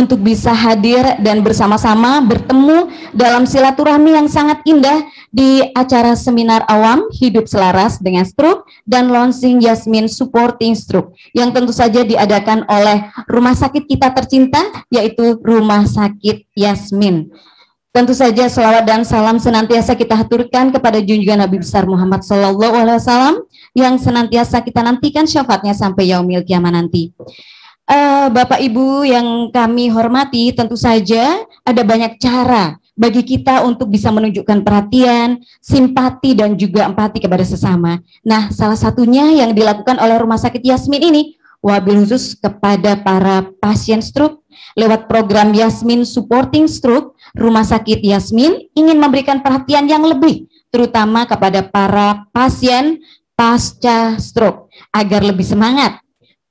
untuk bisa hadir dan bersama-sama bertemu dalam silaturahmi yang sangat indah di acara seminar awam Hidup Selaras dengan Stroke dan launching Yasmin Supporting Stroke yang tentu saja diadakan oleh rumah sakit kita tercinta, yaitu Rumah Sakit Yasmin. Tentu saja selawat dan salam senantiasa kita haturkan kepada junjungan Nabi besar Muhammad SAW yang senantiasa kita nantikan syafaatnya sampai yaumil kiamah nanti. Bapak Ibu yang kami hormati, tentu saja ada banyak cara bagi kita untuk bisa menunjukkan perhatian, simpati dan juga empati kepada sesama. Nah, salah satunya yang dilakukan oleh Rumah Sakit Yasmin ini wabil khusus kepada para pasien stroke. Lewat program Yasmin Supporting Stroke, Rumah Sakit Yasmin ingin memberikan perhatian yang lebih, terutama kepada para pasien pasca stroke, agar lebih semangat.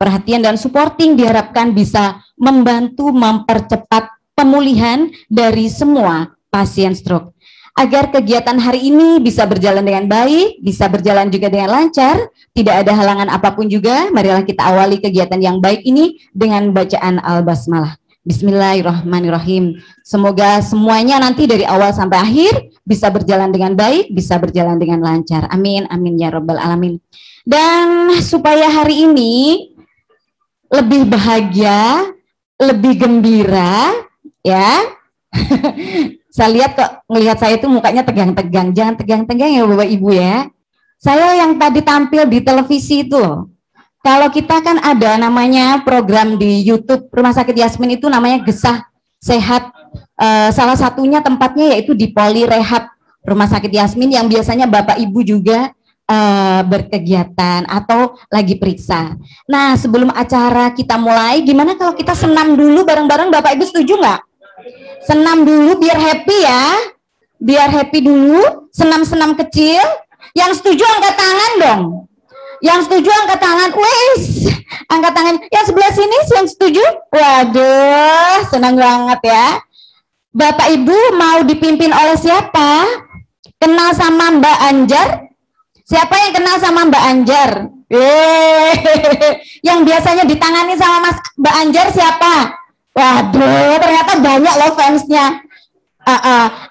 Perhatian dan supporting diharapkan bisa membantu mempercepat pemulihan dari semua pasien stroke. Agar kegiatan hari ini bisa berjalan dengan baik, bisa berjalan juga dengan lancar, tidak ada halangan apapun juga, marilah kita awali kegiatan yang baik ini dengan bacaan Al-Basmalah. Bismillahirrahmanirrahim. Semoga semuanya nanti dari awal sampai akhir bisa berjalan dengan baik, bisa berjalan dengan lancar. Amin, amin ya rabbal alamin. Dan supaya hari ini lebih bahagia, lebih gembira, ya. Saya lihat kok, ngelihat saya itu mukanya tegang-tegang. Jangan tegang-tegang ya Bapak Ibu ya. Saya yang tadi tampil di televisi itu, kalau kita kan ada namanya program di YouTube Rumah Sakit Yasmin itu namanya Gesah Sehat. Salah satunya tempatnya yaitu di Poli Rehab Rumah Sakit Yasmin yang biasanya Bapak Ibu juga berkegiatan atau lagi periksa. Nah, sebelum acara kita mulai, gimana kalau kita senam dulu bareng-bareng? Bapak Ibu setuju nggak? Senam dulu biar happy ya. Biar happy dulu, senam-senam kecil. Yang setuju angkat tangan dong. Yang setuju angkat tangan, wes, angkat tangan. Yang sebelah sini yang setuju, waduh, senang banget ya. Bapak Ibu mau dipimpin oleh siapa? Kenal sama Mbak Anjar? Siapa yang kenal sama Mbak Anjar? Yang biasanya ditangani sama Mbak Anjar siapa? Waduh, ternyata banyak loh fansnya.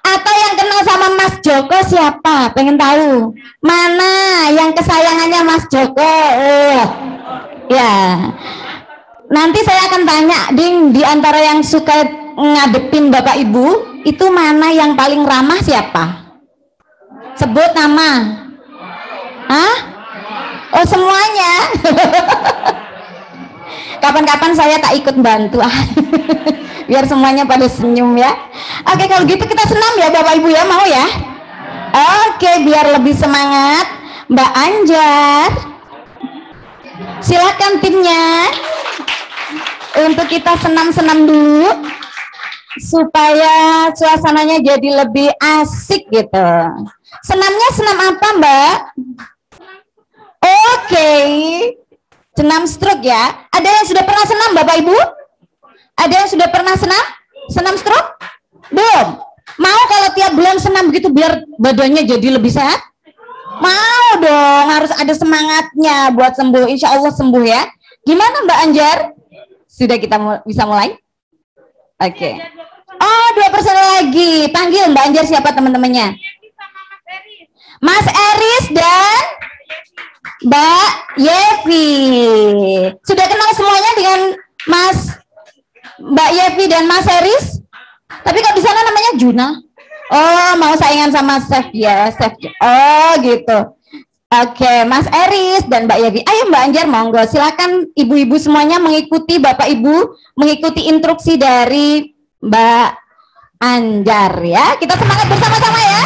Atau yang kenal sama Mas Joko siapa? Pengen tahu mana yang kesayangannya Mas Joko? Ya, nanti saya akan tanya, Ding, di antara yang suka ngadepin Bapak Ibu itu mana yang paling ramah siapa? Sebut nama. Hah? Oh semuanya. Kapan-kapan saya tak ikut bantu biar semuanya pada senyum ya. Oke, kalau gitu kita senam ya Bapak Ibu ya, mau ya? Oke, biar lebih semangat, Mbak Anjar, silakan timnya untuk kita senam-senam dulu supaya suasananya jadi lebih asik gitu. Senamnya senam apa Mbak? Oke, senam stroke ya. Ada yang sudah pernah senam Bapak Ibu? Ada yang sudah pernah senam? Senam stroke? Belum? Mau kalau tiap bulan senam begitu biar badannya jadi lebih sehat? Mau dong, harus ada semangatnya buat sembuh. Insya Allah sembuh ya. Gimana Mbak Anjar? Sudah kita bisa mulai? Oke. Oh, 2 personel lagi. Panggil Mbak Anjar siapa teman-temannya? Mas Eris dan Mbak Yevi. Sudah kenal semuanya dengan Mbak Yevi dan Mas Eris? Tapi kok di sana namanya Juna? Oh, mau saingan sama Chef ya, Chef. Oh, gitu. Oke, Mas Eris dan Mbak Yevi. Ayo Mbak Anjar, monggo. Silakan ibu-ibu semuanya mengikuti Bapak Ibu, mengikuti instruksi dari Mbak Anjar ya. Kita semangat bersama-sama ya.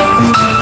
Thank you.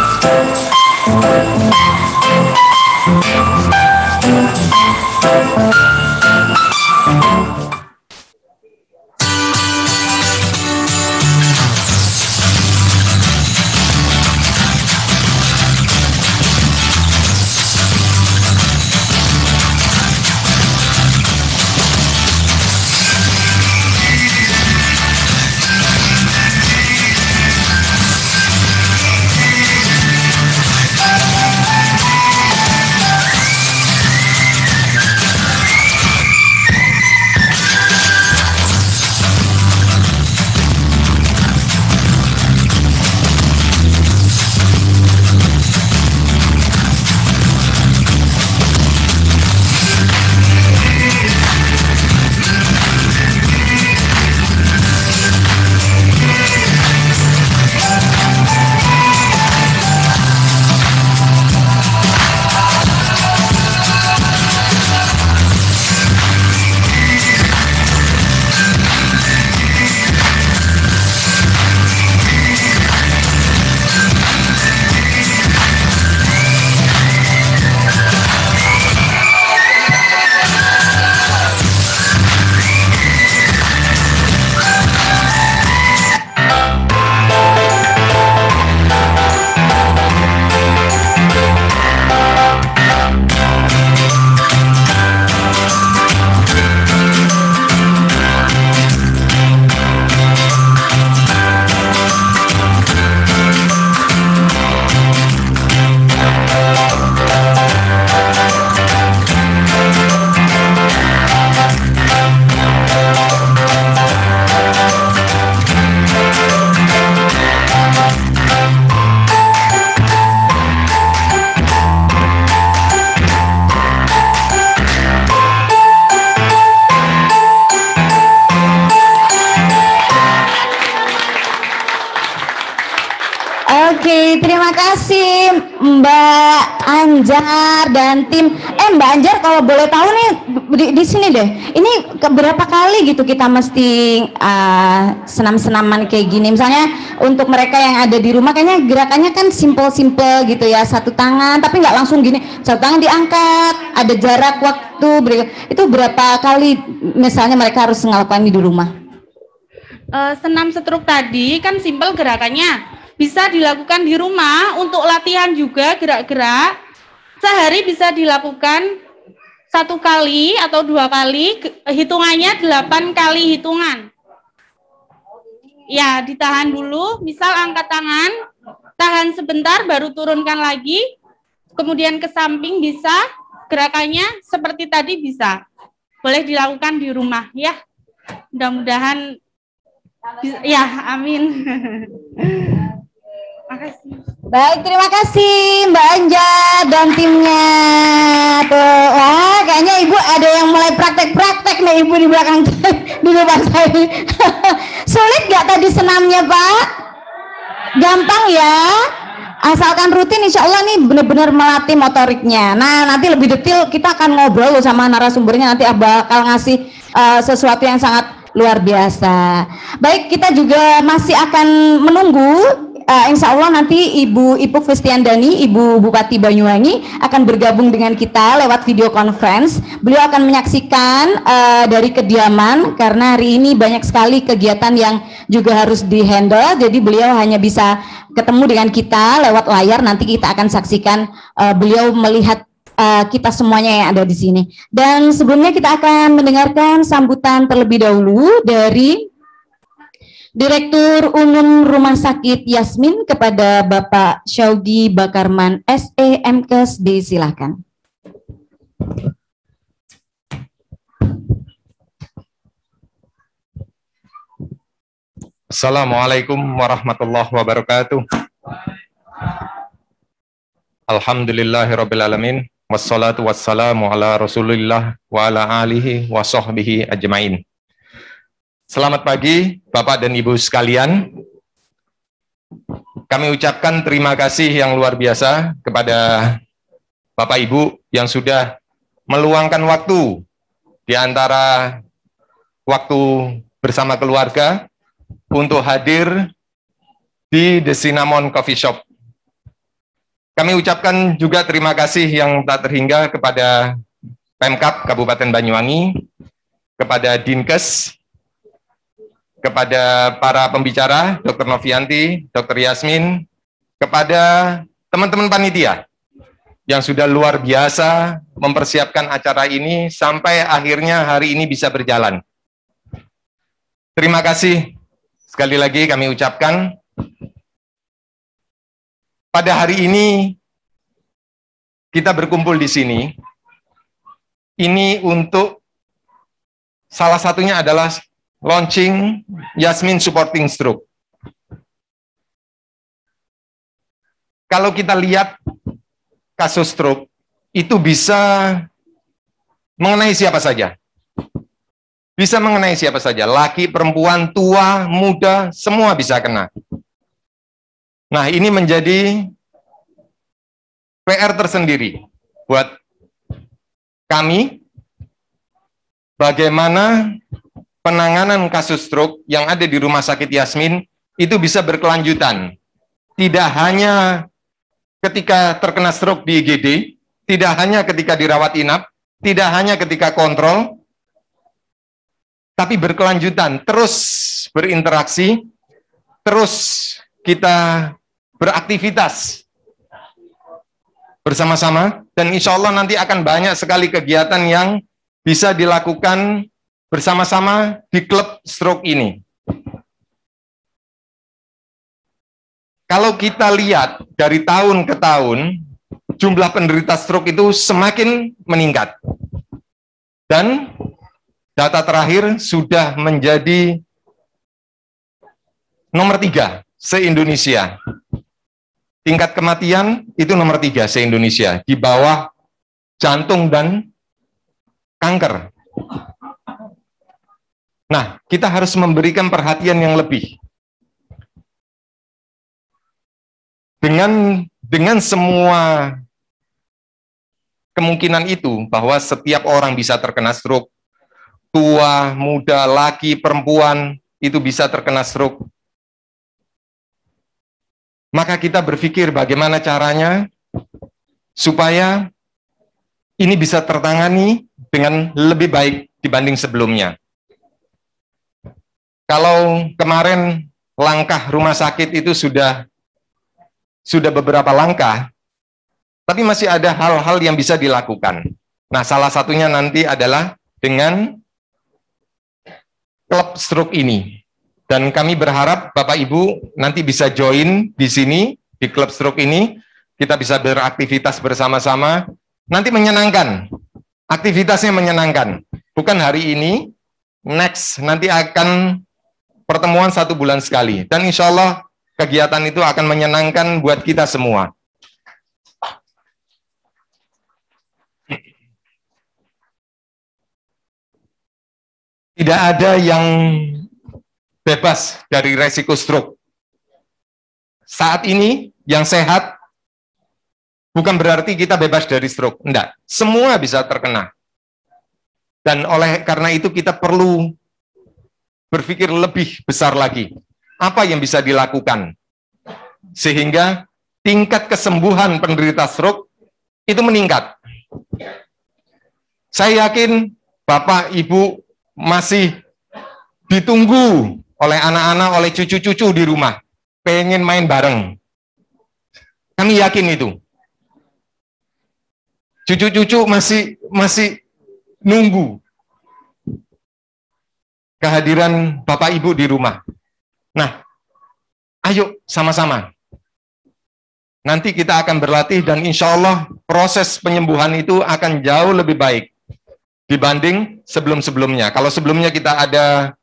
terima kasih Mbak Anjar dan tim. Mbak Anjar, kalau boleh tahu nih di sini deh. Ini berapa kali gitu kita mesti senam-senaman kayak gini? Misalnya untuk mereka yang ada di rumah, kayaknya gerakannya kan simple-simple gitu ya, satu tangan, tapi nggak langsung gini, satu tangan diangkat, ada jarak waktu. Itu berapa kali misalnya mereka harus melakukan ini di rumah? Senam stroke tadi kan simple gerakannya. Bisa dilakukan di rumah untuk latihan juga gerak-gerak. Sehari bisa dilakukan 1 kali atau 2 kali, hitungannya 8 kali hitungan. Ya, ditahan dulu, misal angkat tangan, tahan sebentar baru turunkan lagi, kemudian ke samping bisa, gerakannya seperti tadi bisa. Boleh dilakukan di rumah ya. Mudah-mudahan ya, amin. Makasih. Baik, terima kasih Mbak Anja dan timnya. Tuh, wah, kayaknya Ibu ada yang mulai praktek-praktek nih Ibu di belakang di depan saya. Sulit nggak tadi senamnya Pak? Gampang ya? Asalkan rutin, insya Allah nih benar-benar melatih motoriknya. Nah, nanti lebih detail kita akan ngobrol loh sama narasumbernya, nanti bakal ngasih sesuatu yang sangat luar biasa. Baik, kita juga masih akan menunggu. Insya Allah nanti Ibu Ipuk Fistiandani, Ibu Bupati Banyuwangi akan bergabung dengan kita lewat video conference. Beliau akan menyaksikan dari kediaman karena hari ini banyak sekali kegiatan yang juga harus dihandle. Jadi beliau hanya bisa ketemu dengan kita lewat layar. Nanti kita akan saksikan beliau melihat kita semuanya yang ada di sini. Dan sebelumnya kita akan mendengarkan sambutan terlebih dahulu dari Direktur Umum Rumah Sakit Yasmin kepada Bapak Syaugi Bakarman SE MKes, disilakan. Assalamualaikum warahmatullahi wabarakatuh. Alhamdulillahirrabbilalamin. Wassalatu wassalamu ala rasulillah wa ala alihi wa sahbihi ajmain. Selamat pagi Bapak dan Ibu sekalian. Kami ucapkan terima kasih yang luar biasa kepada Bapak Ibu yang sudah meluangkan waktu di antara waktu bersama keluarga untuk hadir di The Cinnamon Coffee Shop. Kami ucapkan juga terima kasih yang tak terhingga kepada Pemkab Kabupaten Banyuwangi, kepada Dinkes, kepada para pembicara, Dr. Novianti, Dr. Yasmin, kepada teman-teman panitia yang sudah luar biasa mempersiapkan acara ini sampai akhirnya hari ini bisa berjalan. Terima kasih sekali lagi kami ucapkan. Pada hari ini kita berkumpul di sini, ini untuk salah satunya adalah launching Yasmin Supporting Stroke. Kalau kita lihat kasus stroke, itu bisa mengenai siapa saja. Bisa mengenai siapa saja, laki, perempuan, tua, muda, semua bisa kena. Nah, ini menjadi PR tersendiri buat kami, bagaimana penanganan kasus stroke yang ada di Rumah Sakit Yasmin itu bisa berkelanjutan. Tidak hanya ketika terkena stroke di IGD, tidak hanya ketika dirawat inap, tidak hanya ketika kontrol, tapi berkelanjutan, terus berinteraksi, terus kita beraktivitas bersama-sama, dan insya Allah nanti akan banyak sekali kegiatan yang bisa dilakukan bersama-sama di klub stroke ini. Kalau kita lihat dari tahun ke tahun, jumlah penderita stroke itu semakin meningkat. Dan data terakhir sudah menjadi nomor 3 se-Indonesia. Tingkat kematian itu nomor 3 se-Indonesia, di bawah jantung dan kanker. Nah, kita harus memberikan perhatian yang lebih. dengan semua kemungkinan itu, bahwa setiap orang bisa terkena stroke, tua, muda, laki, perempuan, itu bisa terkena stroke. Maka kita berpikir bagaimana caranya supaya ini bisa tertangani dengan lebih baik dibanding sebelumnya. Kalau kemarin langkah rumah sakit itu sudah beberapa langkah, tapi masih ada hal-hal yang bisa dilakukan. Nah, salah satunya nanti adalah dengan klub stroke ini. Dan kami berharap Bapak Ibu nanti bisa join di sini, di klub stroke ini. Kita bisa beraktivitas bersama-sama. Nanti menyenangkan. Aktivitasnya menyenangkan. Bukan hari ini, next, nanti akan pertemuan 1 bulan sekali. Dan insya Allah kegiatan itu akan menyenangkan buat kita semua. Tidak ada yang bebas dari resiko stroke. Saat ini yang sehat bukan berarti kita bebas dari stroke. Enggak, semua bisa terkena. Dan oleh karena itu kita perlu berpikir lebih besar lagi. Apa yang bisa dilakukan? Sehingga tingkat kesembuhan penderita stroke itu meningkat. Saya yakin Bapak, Ibu masih ditunggu oleh anak-anak, oleh cucu-cucu di rumah, pengen main bareng. Kami yakin itu. Cucu-cucu masih nunggu kehadiran Bapak Ibu di rumah. Nah, ayo sama-sama. Nanti kita akan berlatih dan insya Allah proses penyembuhan itu akan jauh lebih baik dibanding sebelum-sebelumnya. Kalau sebelumnya kita ada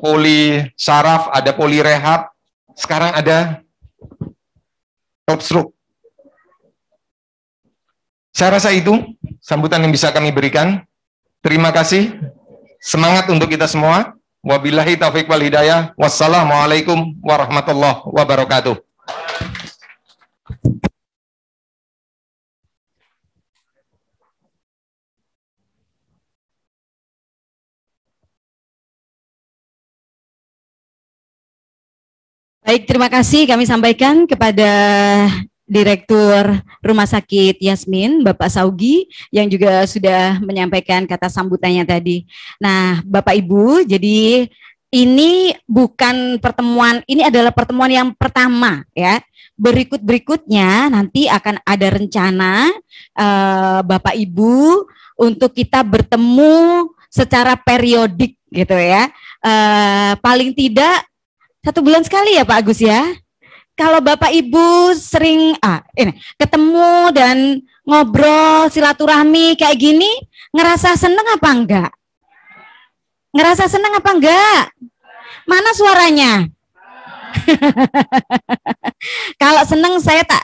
poli saraf, ada poli rehab, sekarang ada klub stroke. Saya rasa itu sambutan yang bisa kami berikan. Terima kasih. Semangat untuk kita semua. Wabillahi taufiq wal hidayah. Wassalamualaikum warahmatullahi wabarakatuh. Baik, terima kasih kami sampaikan kepada Direktur Rumah Sakit Yasmin, Bapak Saugi, yang juga sudah menyampaikan kata sambutannya tadi. Nah, Bapak Ibu, jadi ini bukan pertemuan, ini adalah pertemuan yang pertama ya. Berikut-berikutnya nanti akan ada rencana Bapak Ibu untuk kita bertemu secara periodik gitu ya. Paling tidak 1 bulan sekali ya Pak Agus ya. Kalau Bapak Ibu sering ketemu dan ngobrol silaturahmi kayak gini, ngerasa seneng apa enggak? Ngerasa seneng apa enggak? Mana suaranya? Kalau seneng saya tak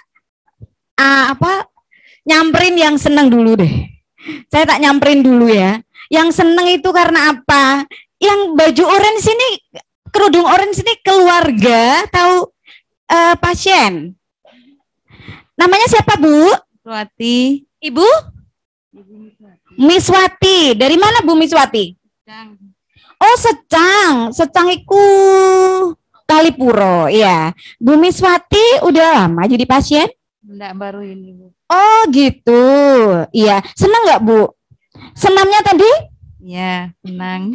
nyamperin yang seneng dulu deh. Saya tak nyamperin dulu ya. Yang seneng itu karena apa? Yang baju orange ini, kerudung orange ini keluarga tahu pasien. Namanya siapa Bu? Wati. Ibu? Miswati. Dari mana Bu Miswati? Secang. Oh Secang. Secang iku Kalipuro. Ya. Bu Miswati udah lama jadi pasien? Enggak, baru ini Bu. Oh gitu. Iya. Senang nggak Bu? Senamnya tadi? Ya, senang.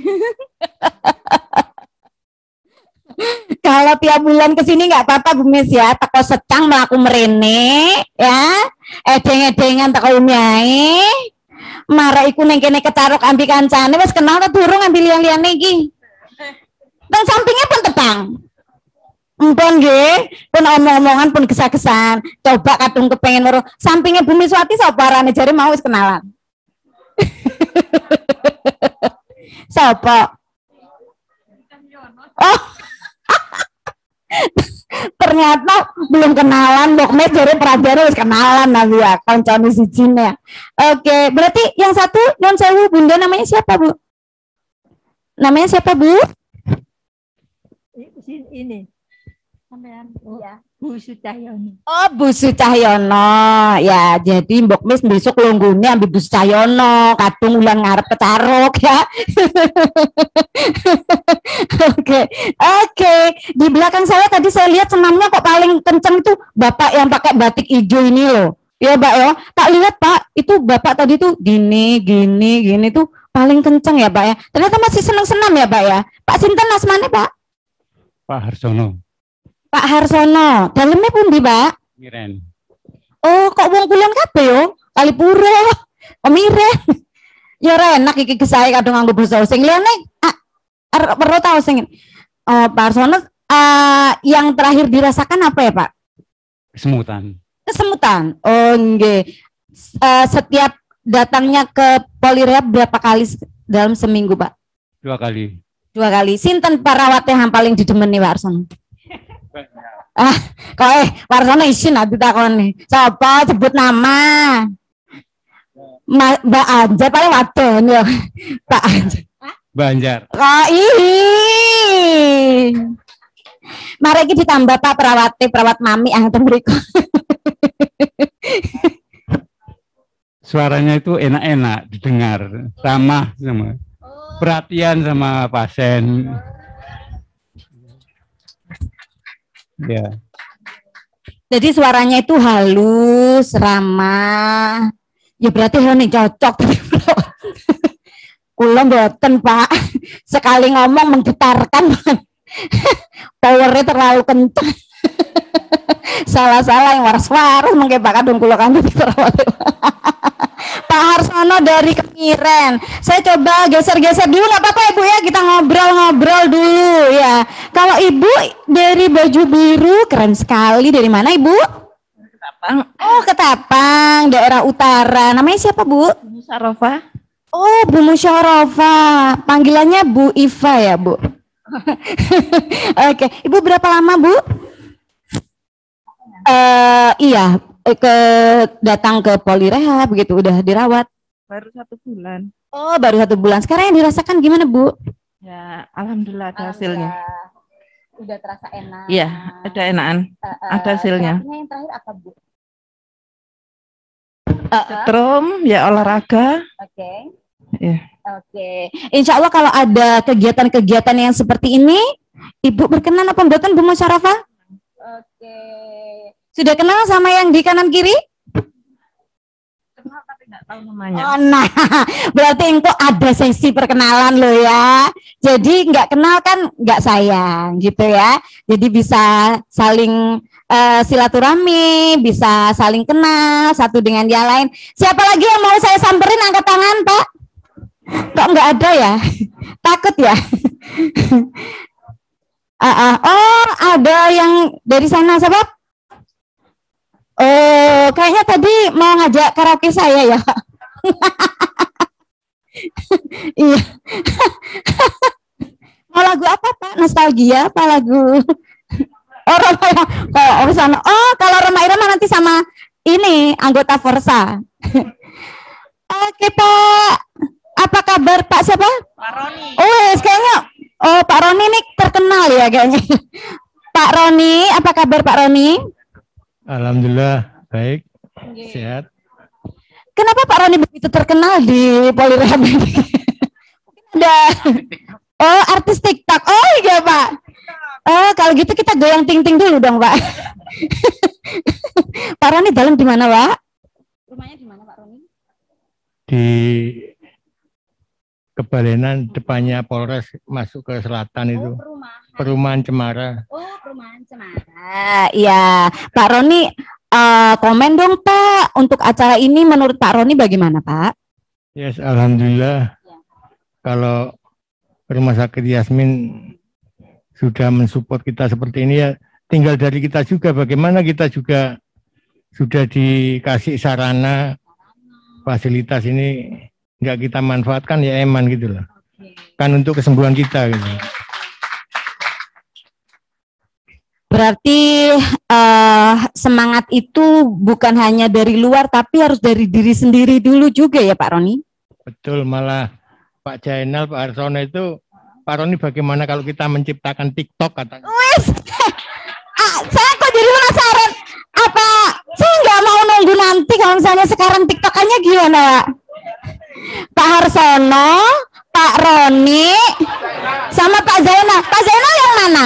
Kalau tiap bulan kesini nggak apa-apa Bu Mis ya, teko Secang melaku merene ya, edeng-edengan teko umiae, marah iku neng kene kecarok ambil kancane, wes kenal tak durung ambil lian-lian iki, dan sampingnya pun tepang, pun nggih, pun omong-omongan pun kesah-kesan, coba kadung kepengen loro, sampingnya Bu Miswati sabarane jare mau wis kenalan, sapa? Oh. Ternyata belum kenalan, Bokmet jadi perhatiannya harus kenalan nabi ya, kancane sijine. Oke, berarti yang satu non sewu Bunda namanya siapa Bu? Namanya siapa Bu? Ini Iya. Bu Sucahyono. Oh, Bu Sucahyono. Ya, jadi Mbok Mis besok longgone ambil Bu Sucahyono, kadung ulang ngarep kecaruk ya. Oke. Oke. Di belakang saya tadi saya lihat senamnya kok paling kenceng itu Bapak yang pakai batik hijau ini loh. Ya, Pak ya. Tak lihat, Pak, itu Bapak tadi tuh gini tuh paling kenceng ya, Pak ya. Ternyata masih senang-senam ya, Pak ya. Pak sinten asmane, Pak? Pak Harsono. Pak Harsono, dalamnya pundi, Pak? Miren. Oh, kok wong kulon kabeh yo? Kalipuro, Miren. Ya ora enak iki gesae kadung nganggo basa sing liyane perlu tahu sing Pak Harsono yang terakhir dirasakan apa ya, Pak? Kesemutan. Kesemutan. Oh, nggih. Setiap datangnya ke Polirehab berapa kali dalam seminggu, Pak? 2 kali. 2 kali. Sinten parawate yang paling didemeni Pak Harsono? Kok Warsono isin ditakoni. Sapa sebut nama? Mbak Anja paling wadon ya. Pak Anja. Banjar. Kok mari iki ditambah Pak perawat mami angten mriku. Suaranya itu enak-enak didengar, ramah sama perhatian sama pasien. Ya. Jadi suaranya itu halus, ramah. Ya berarti ini cocok. Kula mboten, Pak. Sekali ngomong menggetarkan. Powernya terlalu kencang. Salah-salah yang waras-waras mungkin Pak kadung kula kan Pak Harsono dari Kemiren. Saya coba geser-geser dulu, nggak apa-apa Ibu ya, kita ngobrol-ngobrol dulu ya. Kalau Ibu dari baju biru keren sekali. Dari mana Ibu? Ketapang. Oh, Ketapang, daerah utara. Namanya siapa Bu? Musyarofa. Oh, Bu Musyarofa. Panggilannya Bu Iva ya Bu. Oke, Ibu berapa lama Bu? Iya, datang ke Polirehab begitu, udah dirawat. Baru 1 bulan. Oh, baru 1 bulan. Sekarang yang dirasakan gimana Bu? Ya, alhamdulillah ada hasilnya. Udah terasa enak. Iya, ada enakan. Ada hasilnya. Yang terakhir apa Bu? Setrum, ya olahraga. Oke. Ya. Oke. Insya Allah kalau ada kegiatan-kegiatan yang seperti ini, Ibu berkenan apa mboten Bu Musyarofa? Oke. Sudah kenal sama yang di kanan kiri? Kenal tapi nggak tahu namanya. Oh, nah, berarti engkau ada sesi perkenalan loh ya. Jadi nggak kenal kan nggak sayang gitu ya. Jadi bisa saling silaturahmi, bisa saling kenal satu dengan yang lain. Siapa lagi yang mau saya samperin angkat tangan Pak? Kok nggak ada ya? Takut ya? Oh, ada yang dari sana siapa? Oh, kayaknya tadi mau ngajak karaoke saya ya. Iya. Mau lagu apa Pak? Nostalgia apa lagu? Oh, Roma Irama. Oh, sana. Oh, kalau Roma Irama nanti sama ini anggota Forsa. Oke Pak. Apa kabar Pak siapa? Pak Roni. Oh, kayaknya. Oh, Pak Roni ini terkenal ya kayaknya. Pak Roni, apa kabar Pak Roni? Alhamdulillah baik, sehat. Kenapa Pak Roni begitu terkenal di Polirehab ini? Ada. Oh, artis TikTok. Oh iya Pak. Oh, kalau gitu kita goyang ting-ting dulu dong Pak. Pak Roni dalam di mana Pak? Rumahnya di mana Pak Roni? Di Kebalenan depannya Polres masuk ke selatan itu. Perumahan Cemara. Oh, Perumahan Cemara. Iya, Pak Roni komen dong Pak untuk acara ini menurut Pak Roni bagaimana Pak? Yes, alhamdulillah. Ya. Kalau Rumah Sakit Yasmin sudah mensupport kita seperti ini ya, tinggal dari kita juga bagaimana kita juga sudah dikasih sarana fasilitas ini nggak kita manfaatkan ya eman gitu loh. Kan untuk kesembuhan kita gitu. Berarti semangat itu bukan hanya dari luar tapi harus dari diri sendiri dulu juga ya Pak Roni? Betul, malah Pak Jainal, Pak Harsono itu, Pak Roni bagaimana kalau kita menciptakan TikTok katanya? Wes, nunggu nanti kalau misalnya sekarang TikTokannya gimana, Pak? Pak Harsono, Pak Roni, sama Pak Zainal. Pak Zainal yang mana?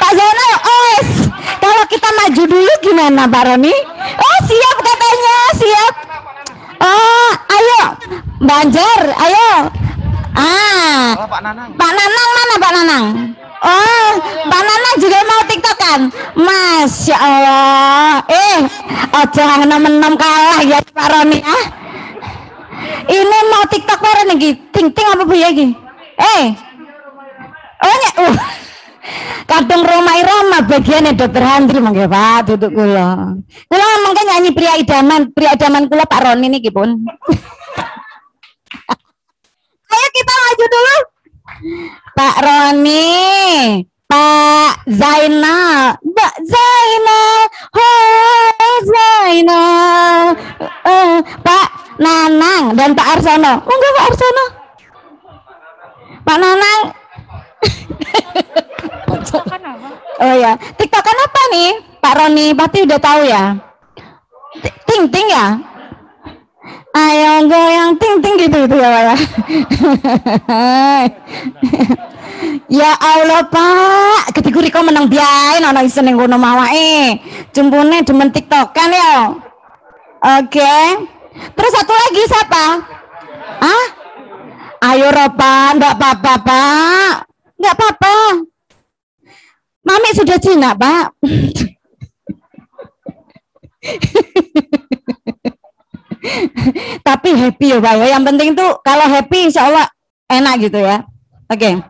Pak Zainal, kalau kita maju dulu gimana Pak Roni? Oh siap katanya, siap. Oh ayo, Banjar, ayo. Pak Nanang. Pak Nanang mana Pak Nanang? Oh, Pak Nanang juga mau TikTokan. Masya Allah. Ojo menem kalah ya Pak Roni ya. Ini mau TikTok bareng nih, ting apa bu ya ki? Kadang Roma Irama bagiannya Dokter Handri mangke Pak, duduk kula. Kula mangke nyanyi pria idaman kula Pak Roni niki pun. Ayo kita maju dulu. Pak Roni, Pak Zainal, Mbak Zainal, Zainal, Pak Nanang dan Pak Arsono. Monggo Pak Arsono. Pak Nanang. Oh ya, TikTokan apa nih? Pak Roni pasti udah tahu ya. Ting ya. Ayo goyang ting gitu ya Pak ya. Ya Allah Pak, ketika riko menang biain ana isen ning kono mawake. Jumpune demen TikTokan ya. Oke. Terus satu lagi siapa? Ayo Ropa, enggak apa-apa Pak. Enggak apa-apa. Mami sudah Cina, Pak. Tapi happy ya Pak. Yang penting tuh kalau happy insya Allah enak gitu ya. Oke.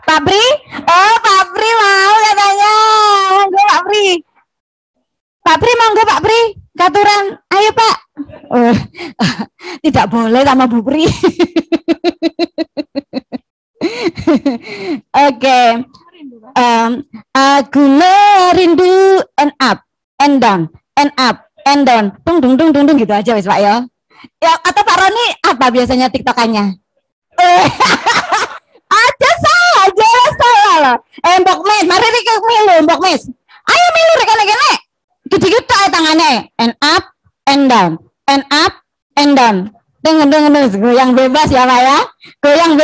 Pak Pri? Oh Pak Pri mau katanya. Monggo Pak Pri. Pak Pri monggo Pak Pri. Katuran. Ayo Pak. Tidak boleh sama Bu Pri. Oke. Aku merindu and up and down and up and down, dung gitu aja wis Pak ya. Ya atau Pak Roni apa biasanya TikTokannya? Aja saya loh. Mbok Mes, mari rek milu Mbok Mes. Ayo milu rek kene. Gede-gede tangannya and up and down and up and down. Dengan goyang bebas ya Pak ya. Goyang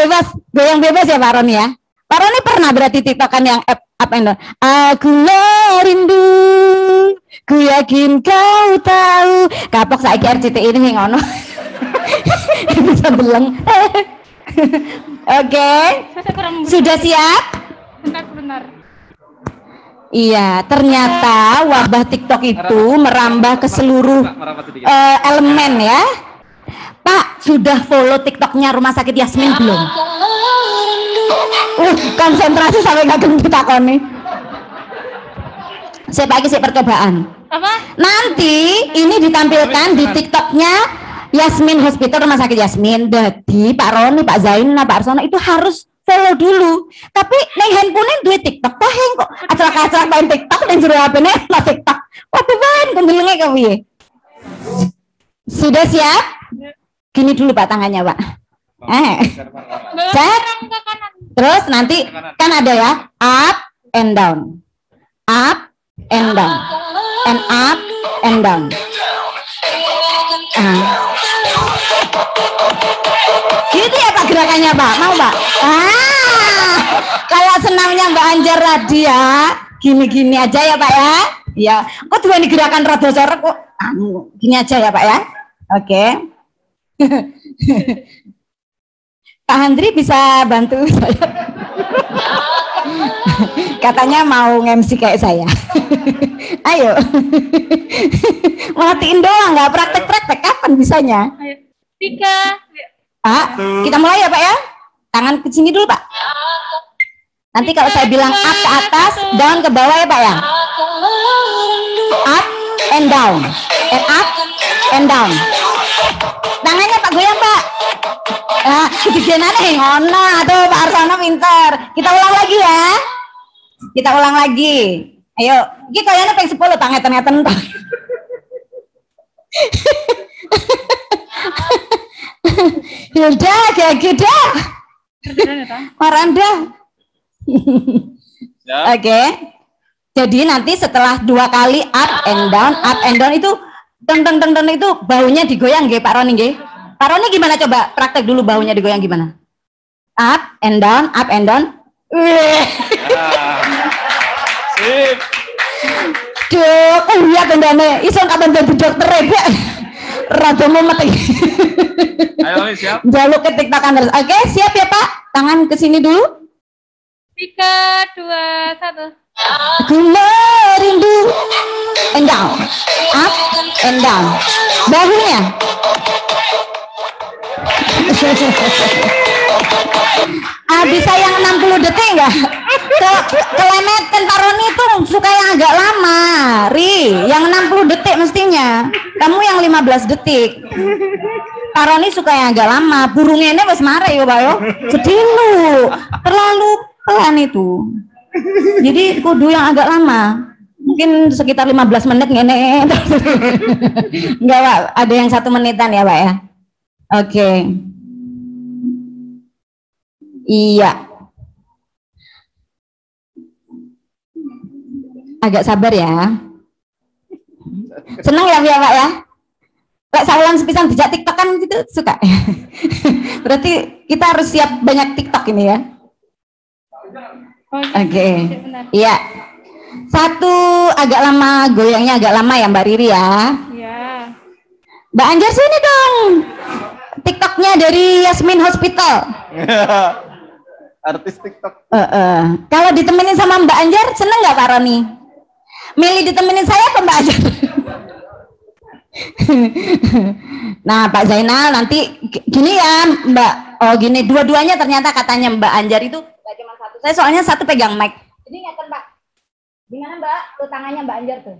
bebas ya Pak Roni ya. Pak Roni pernah berarti TikTokan yang up and down. Aku merindu, ku yakin kau tahu. Kapok saiki RCTI ini ngono. Bisa beleng. Oke. Sudah siap? Benar. Iya, ternyata wabah TikTok itu merambah ke seluruh elemen ya. Pak, sudah follow TikToknya Rumah Sakit Yasmin belum? Konsentrasi sampai gak gendut takoni. Saya pakai percobaan. Apa? Nanti ini ditampilkan di TikToknya Yasmin Hospital Rumah Sakit Yasmin. Jadi Pak Roni, Pak Zainal, Pak Arsono itu harus follow dulu. Tapi neng handphone duit TikTok taheng kok. Acak-acak main TikTok dan suruh HP-nya lah TikTok. Waduh kan, kendelengnya kepiye? Sudah siap? Gini dulu Pak tangannya Pak. Cek. Terus nanti kan ada ya, up and down, up and down, and up and down. Gitu ya Pak gerakannya Pak, mau Pak? Kayak senangnya Mbak Anjar tadi ya, gini-gini aja ya Pak ya. Ya, kok tuh ini gerakan rada sorok kok, gini aja ya Pak ya. Oke. Pak Handri bisa bantu saya. Katanya mau nge-MC kayak saya. Ayo. Matiin doang, nggak praktek-praktek. Kapan bisanya? 3. Kita mulai ya Pak ya. Tangan ke sini dulu Pak. Nanti kalau saya bilang up ke atas, down ke bawah ya Pak ya. Up and down, and up and down. Tangannya Pak goyang Pak. Kebijakan ngono, aduh Pak Arsono pinter. Kita ulang lagi ya. Kita ulang lagi. Ayo, iki kayaknya peng 10 ngeten-ngeten. Hilda, kayak gitu. Maranda. Oke. Jadi nanti setelah 2 kali up and down itu deng itu baunya digoyang nggih Pak Roni nggih. Pak Roni gimana coba praktek dulu baunya digoyang gimana? Up and down, up and down. Sip. Dok, iya tendane. Iso kapan dadi dokter ya, rada mumet iki. Ayo siap. Jaluk ke TikTokan terus. Oke, siap ya Pak? Tangan ke sini dulu. 3, 2, 1. Aku merindu and down, up and down. Bahunya. Bisa yang 60 detik enggak? Kelemetan Pak Roni itu suka yang agak lama. Yang 60 detik mestinya. Kamu yang 15 detik. Pak Roni suka yang agak lama. Burungnya ini wis mare yo Pak yo. Jadi lu terlalu pelan itu. Jadi kudu yang agak lama. Mungkin sekitar 15 menit ngene. Enggak Pak, ada yang 1 menitan ya Pak ya. Oke. Iya. Agak sabar ya. Senang ya Pak ya? Lek sawelan sepisan dijak TikTok kan gitu suka. Berarti kita harus siap banyak TikTok ini ya. Oke. Iya. 1 agak lama, goyangnya agak lama ya Mbak Riri ya. Iya. Mbak Anjar sini dong. TikToknya dari Yasmin Hospital. Artis TikTok. Kalau ditemenin sama Mbak Anjar, seneng nggak Pak Roni? Milih ditemenin saya apa Mbak Anjar? Nah Pak Zainal nanti gini ya Mbak. Oh gini, dua-duanya ternyata katanya Mbak Anjar itu nggak cuma 1. Saya soalnya 1 pegang mic. Jadi ngeten Pak. Gimana Mbak? Tuh tangannya Mbak Anjar tuh.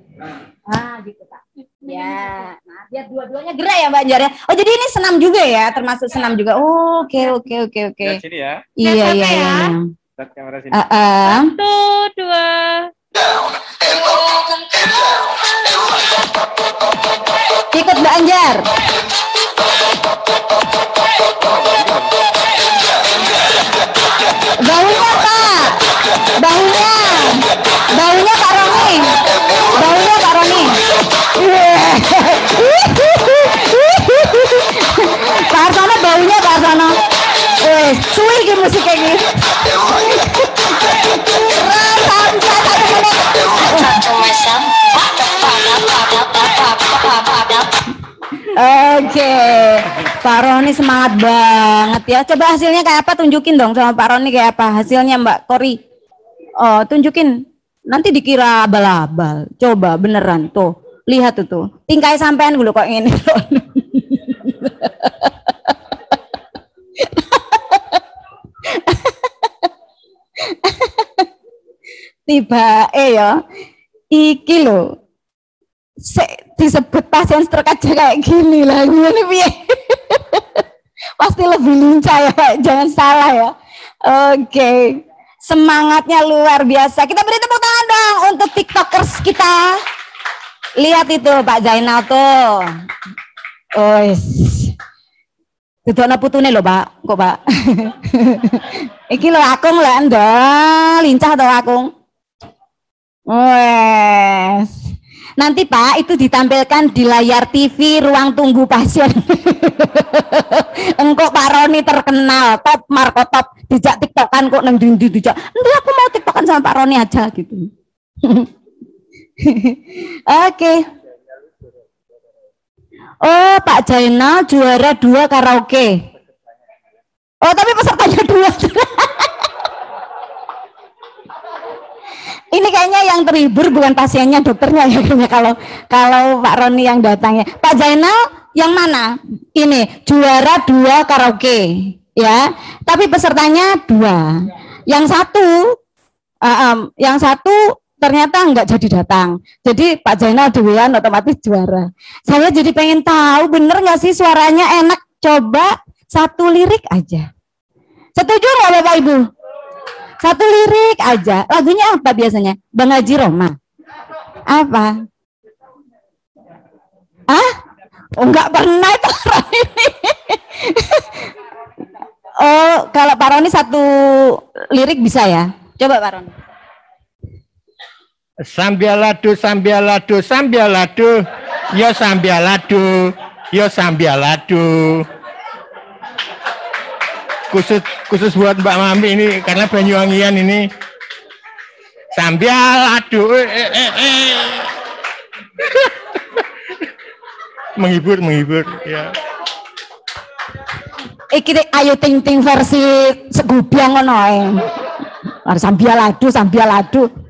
Ah gitu Pak. Ya, nah biar dua-duanya gerak ya Mbak Anjar ya. Oh jadi ini senam juga ya, termasuk senam juga. Oh, oke. Lihat sini ya. Iya. Lihat kamera sini. 1, 2. Ikut Mbak Anjar. Bahunya Pak. Bahunya Pak Roni. Pak Arsono baunya Pak Arsono. Cuy ki musik kayak gini. Oke, Pak Roni semangat banget ya. Coba hasilnya kayak apa? Tunjukin dong sama Pak Roni kayak apa hasilnya Mbak Kori. Oh, tunjukin. Nanti dikira abal-abal. Coba beneran tuh. Lihat tuh. Tingkai sampean dulu kok ini. Tiba ya. Iki lho. Disebut pasien stroke aja kayak gini lah. Ini piye? Pasti lebih lincah ya, Pak. Jangan salah ya. Oke. Semangatnya luar biasa. Kita beri tepuk tangan dong untuk TikTokers kita. Lihat itu Pak Zainal tuh. Itu anak putune loh Pak. Kok Pak? Iki lo akung lah anda. Lincah atau akung? Nanti Pak itu ditampilkan di layar TV ruang tunggu pasien. Engkau Pak Roni terkenal top Marco top dijak TikTokan kok nang dindi dijak. Nanti aku mau TikTokan sama Pak Roni aja gitu. Oke. Oh Pak Zainal juara 2 karaoke. Oh tapi pesertanya 2. Ini kayaknya yang terhibur bukan pasiennya, dokternya ya kayaknya kalau Pak Roni yang datangnya. Pak Zainal yang mana? Ini juara 2 karaoke ya. Tapi pesertanya 2. Yang satu ternyata nggak jadi datang. Jadi Pak Zainal dewean otomatis juara. Saya jadi pengen tahu bener nggak sih suaranya enak. Coba 1 lirik aja. Setuju nggak Bapak Ibu? 1 lirik aja. Lagunya apa biasanya? Bang Haji Roma. Apa? Oh, enggak pernah itu Roni. Oh, kalau Pak Roni 1 lirik bisa ya? Coba Pak Roni. Sambialado, sambialado, sambialado. Yo sambialado, yo sambialado. Khusus buat Mbak Mami ini karena Banyuwangian ini. Sambialado. Menghibur ya. Iki Ayu Ting Ting versi segubyang ngono ae. Sambialado.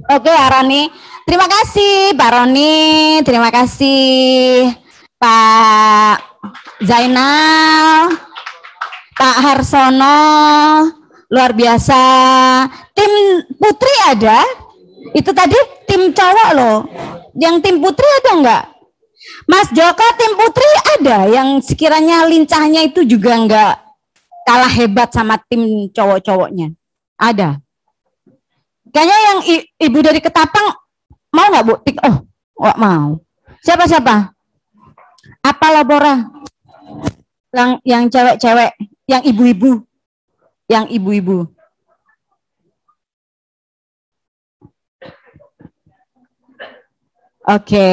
Oke, Arani. Terima kasih Pak Roni, terima kasih Pak Zainal, Pak Harsono, luar biasa. Tim putri ada? Itu tadi tim cowok loh. Yang tim putri ada enggak? Mas Joko, tim putri ada yang sekiranya lincahnya itu juga enggak kalah hebat sama tim cowok-cowoknya? Ada. Kayaknya yang ibu dari Ketapang mau nggak Bu? Oh, nggak mau. Siapa? Apa Labora? Yang cewek-cewek, yang ibu-ibu, Oke.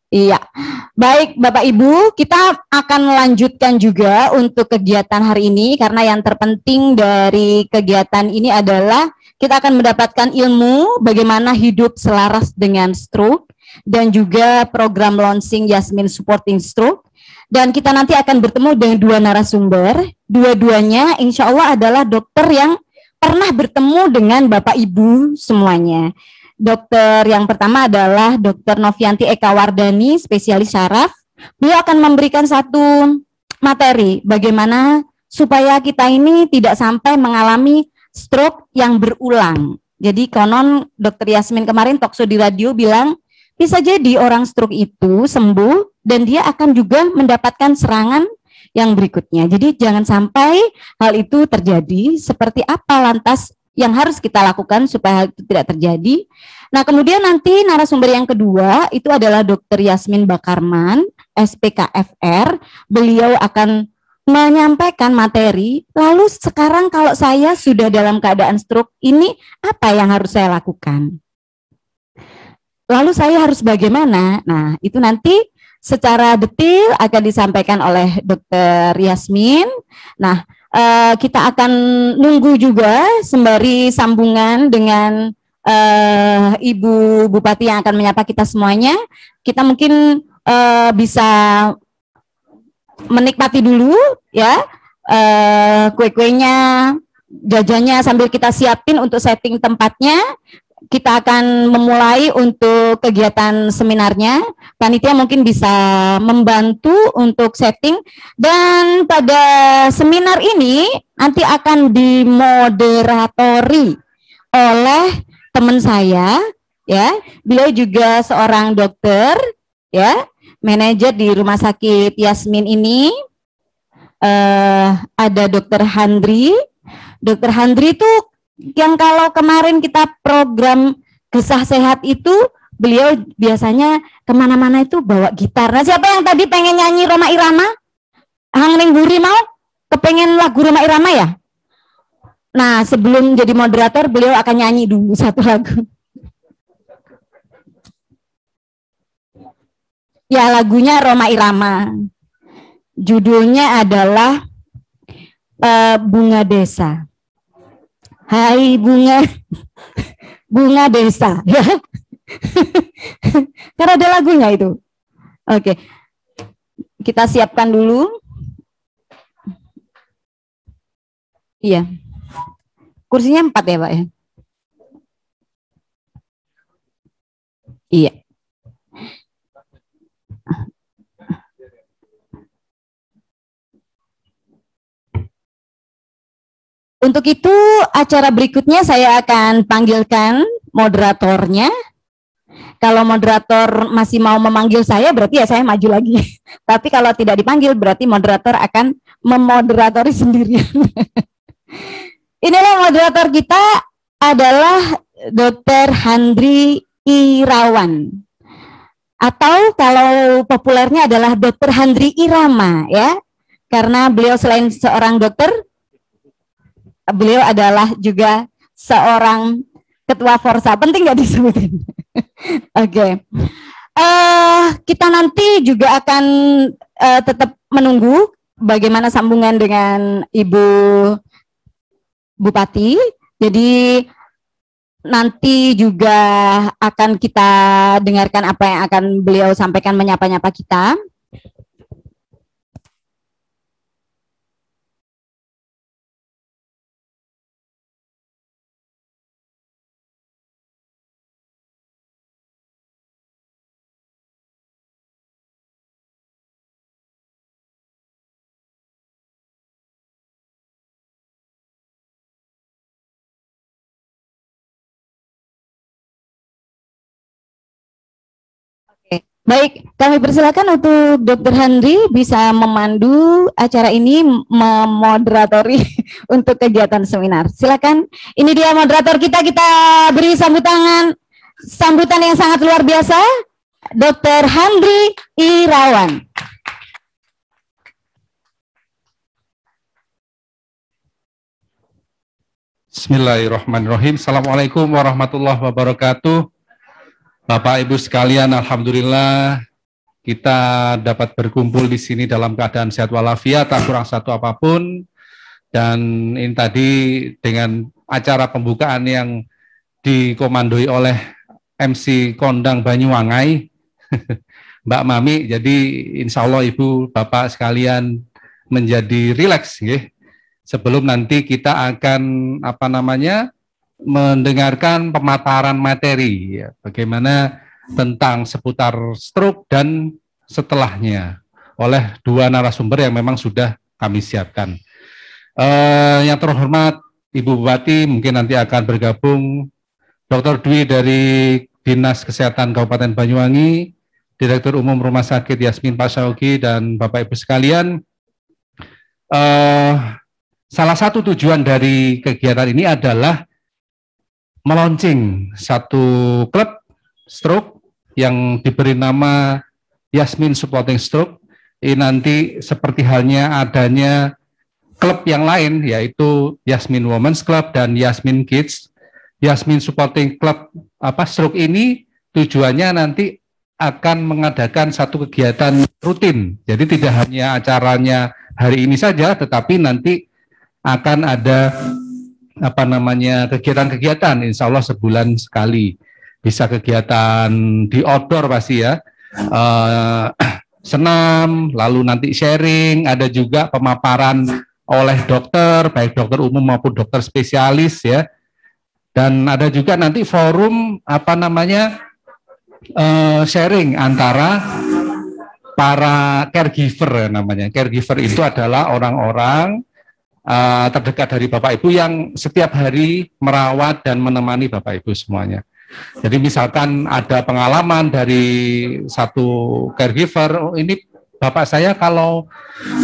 Iya, baik Bapak Ibu, kita akan melanjutkan juga untuk kegiatan hari ini karena yang terpenting dari kegiatan ini adalah kita akan mendapatkan ilmu bagaimana hidup selaras dengan stroke dan juga program launching Yasmin Supporting Stroke. Dan kita nanti akan bertemu dengan dua narasumber, dua-duanya insya Allah adalah dokter yang pernah bertemu dengan Bapak Ibu semuanya. Dokter yang pertama adalah Dr. Novianti Eka Wardani, spesialis saraf. Beliau akan memberikan satu materi bagaimana supaya kita ini tidak sampai mengalami stroke yang berulang. Jadi konon Dr. Yasmin kemarin talkshow di radio bilang bisa jadi orang stroke itu sembuh dan dia akan juga mendapatkan serangan yang berikutnya. Jadi jangan sampai hal itu terjadi. Seperti apa lantas yang harus kita lakukan supaya hal itu tidak terjadi. Nah, kemudian nanti narasumber yang kedua itu adalah Dr. Yasmin Bakarman, SPKFR. Beliau akan menyampaikan materi, lalu sekarang kalau saya sudah dalam keadaan stroke ini, apa yang harus saya lakukan? Lalu saya harus bagaimana? Nah, itu nanti secara detail akan disampaikan oleh Dr. Yasmin. Nah, kita akan nunggu juga sembari sambungan dengan Ibu Bupati yang akan menyapa kita semuanya. Kita mungkin bisa menikmati dulu ya kue-kuenya, jajannya sambil kita siapin untuk setting tempatnya. Kita akan memulai untuk kegiatan seminarnya. Panitia mungkin bisa membantu untuk setting. Dan pada seminar ini nanti akan dimoderatori oleh teman saya, ya. Beliau juga seorang dokter, ya, manajer di Rumah Sakit Yasmin ini. Ada Dokter Handri. Dokter Handri itu yang kalau kemarin kita program Gesah Sehat itu beliau biasanya kemana-mana itu bawa gitar. Nah, siapa yang tadi pengen nyanyi Roma Irama? Hangning Buri mau? Kepengen lagu Roma Irama ya? Nah, sebelum jadi moderator beliau akan nyanyi dulu satu lagu. Ya, lagunya Roma Irama. Judulnya adalah Bunga Desa. Hai bunga desa, ya. Karena ada lagunya itu. Oke, kita siapkan dulu. Iya, kursinya 4 ya Pak ya. Iya. Untuk itu acara berikutnya saya akan panggilkan moderatornya. Kalau moderator masih mau memanggil saya berarti ya saya maju lagi. Tapi kalau tidak dipanggil berarti moderator akan memoderatori sendirian. Inilah moderator kita adalah Dr. Handri Irawan. Atau kalau populernya adalah Dr. Handri Irama ya. Karena beliau selain seorang dokter, beliau adalah juga seorang Ketua Forsa, penting nggak disebutin? Oke. Kita nanti juga akan tetap menunggu bagaimana sambungan dengan Ibu Bupati. Jadi nanti juga akan kita dengarkan apa yang akan beliau sampaikan menyapa-nyapa kita. Baik, kami persilakan untuk Dr. Henry bisa memandu acara ini, memoderatori untuk kegiatan seminar. Silakan, ini dia moderator kita beri sambutan yang sangat luar biasa, Dr. Henry Irawan. Bismillahirrahmanirrahim. Assalamualaikum warahmatullahi wabarakatuh. Bapak Ibu sekalian, alhamdulillah kita dapat berkumpul di sini dalam keadaan sehat walafiat, tak kurang satu apapun. Dan ini tadi dengan acara pembukaan yang dikomandoi oleh MC Kondang Banyuwangai, Mbak Mami. Jadi insya Allah Ibu Bapak sekalian menjadi rileks, ya. Sebelum nanti kita akan mendengarkan pemaparan materi, ya, bagaimana tentang seputar stroke dan setelahnya oleh dua narasumber yang memang sudah kami siapkan. Yang terhormat Ibu Bupati, mungkin nanti akan bergabung Dr. Dwi dari Dinas Kesehatan Kabupaten Banyuwangi, Direktur Umum Rumah Sakit Yasmin Pasaugi, dan Bapak Ibu sekalian. Salah satu tujuan dari kegiatan ini adalah melaunching satu klub stroke yang diberi nama Yasmin Supporting Stroke. Ini nanti seperti halnya adanya klub yang lain, yaitu Yasmin Women's Club dan Yasmin Kids. Yasmin Supporting Club stroke ini tujuannya nanti akan mengadakan satu kegiatan rutin. Jadi tidak hanya acaranya hari ini saja, tetapi nanti akan ada kegiatan-kegiatan, insya Allah sebulan sekali. Bisa kegiatan di outdoor pasti ya, senam, lalu nanti sharing, ada juga pemaparan oleh dokter, baik dokter umum maupun dokter spesialis ya. Dan ada juga nanti forum sharing antara para caregiver namanya. Caregiver itu adalah orang-orang terdekat dari Bapak Ibu yang setiap hari merawat dan menemani Bapak Ibu semuanya. Jadi misalkan ada pengalaman dari satu caregiver, ini Bapak saya kalau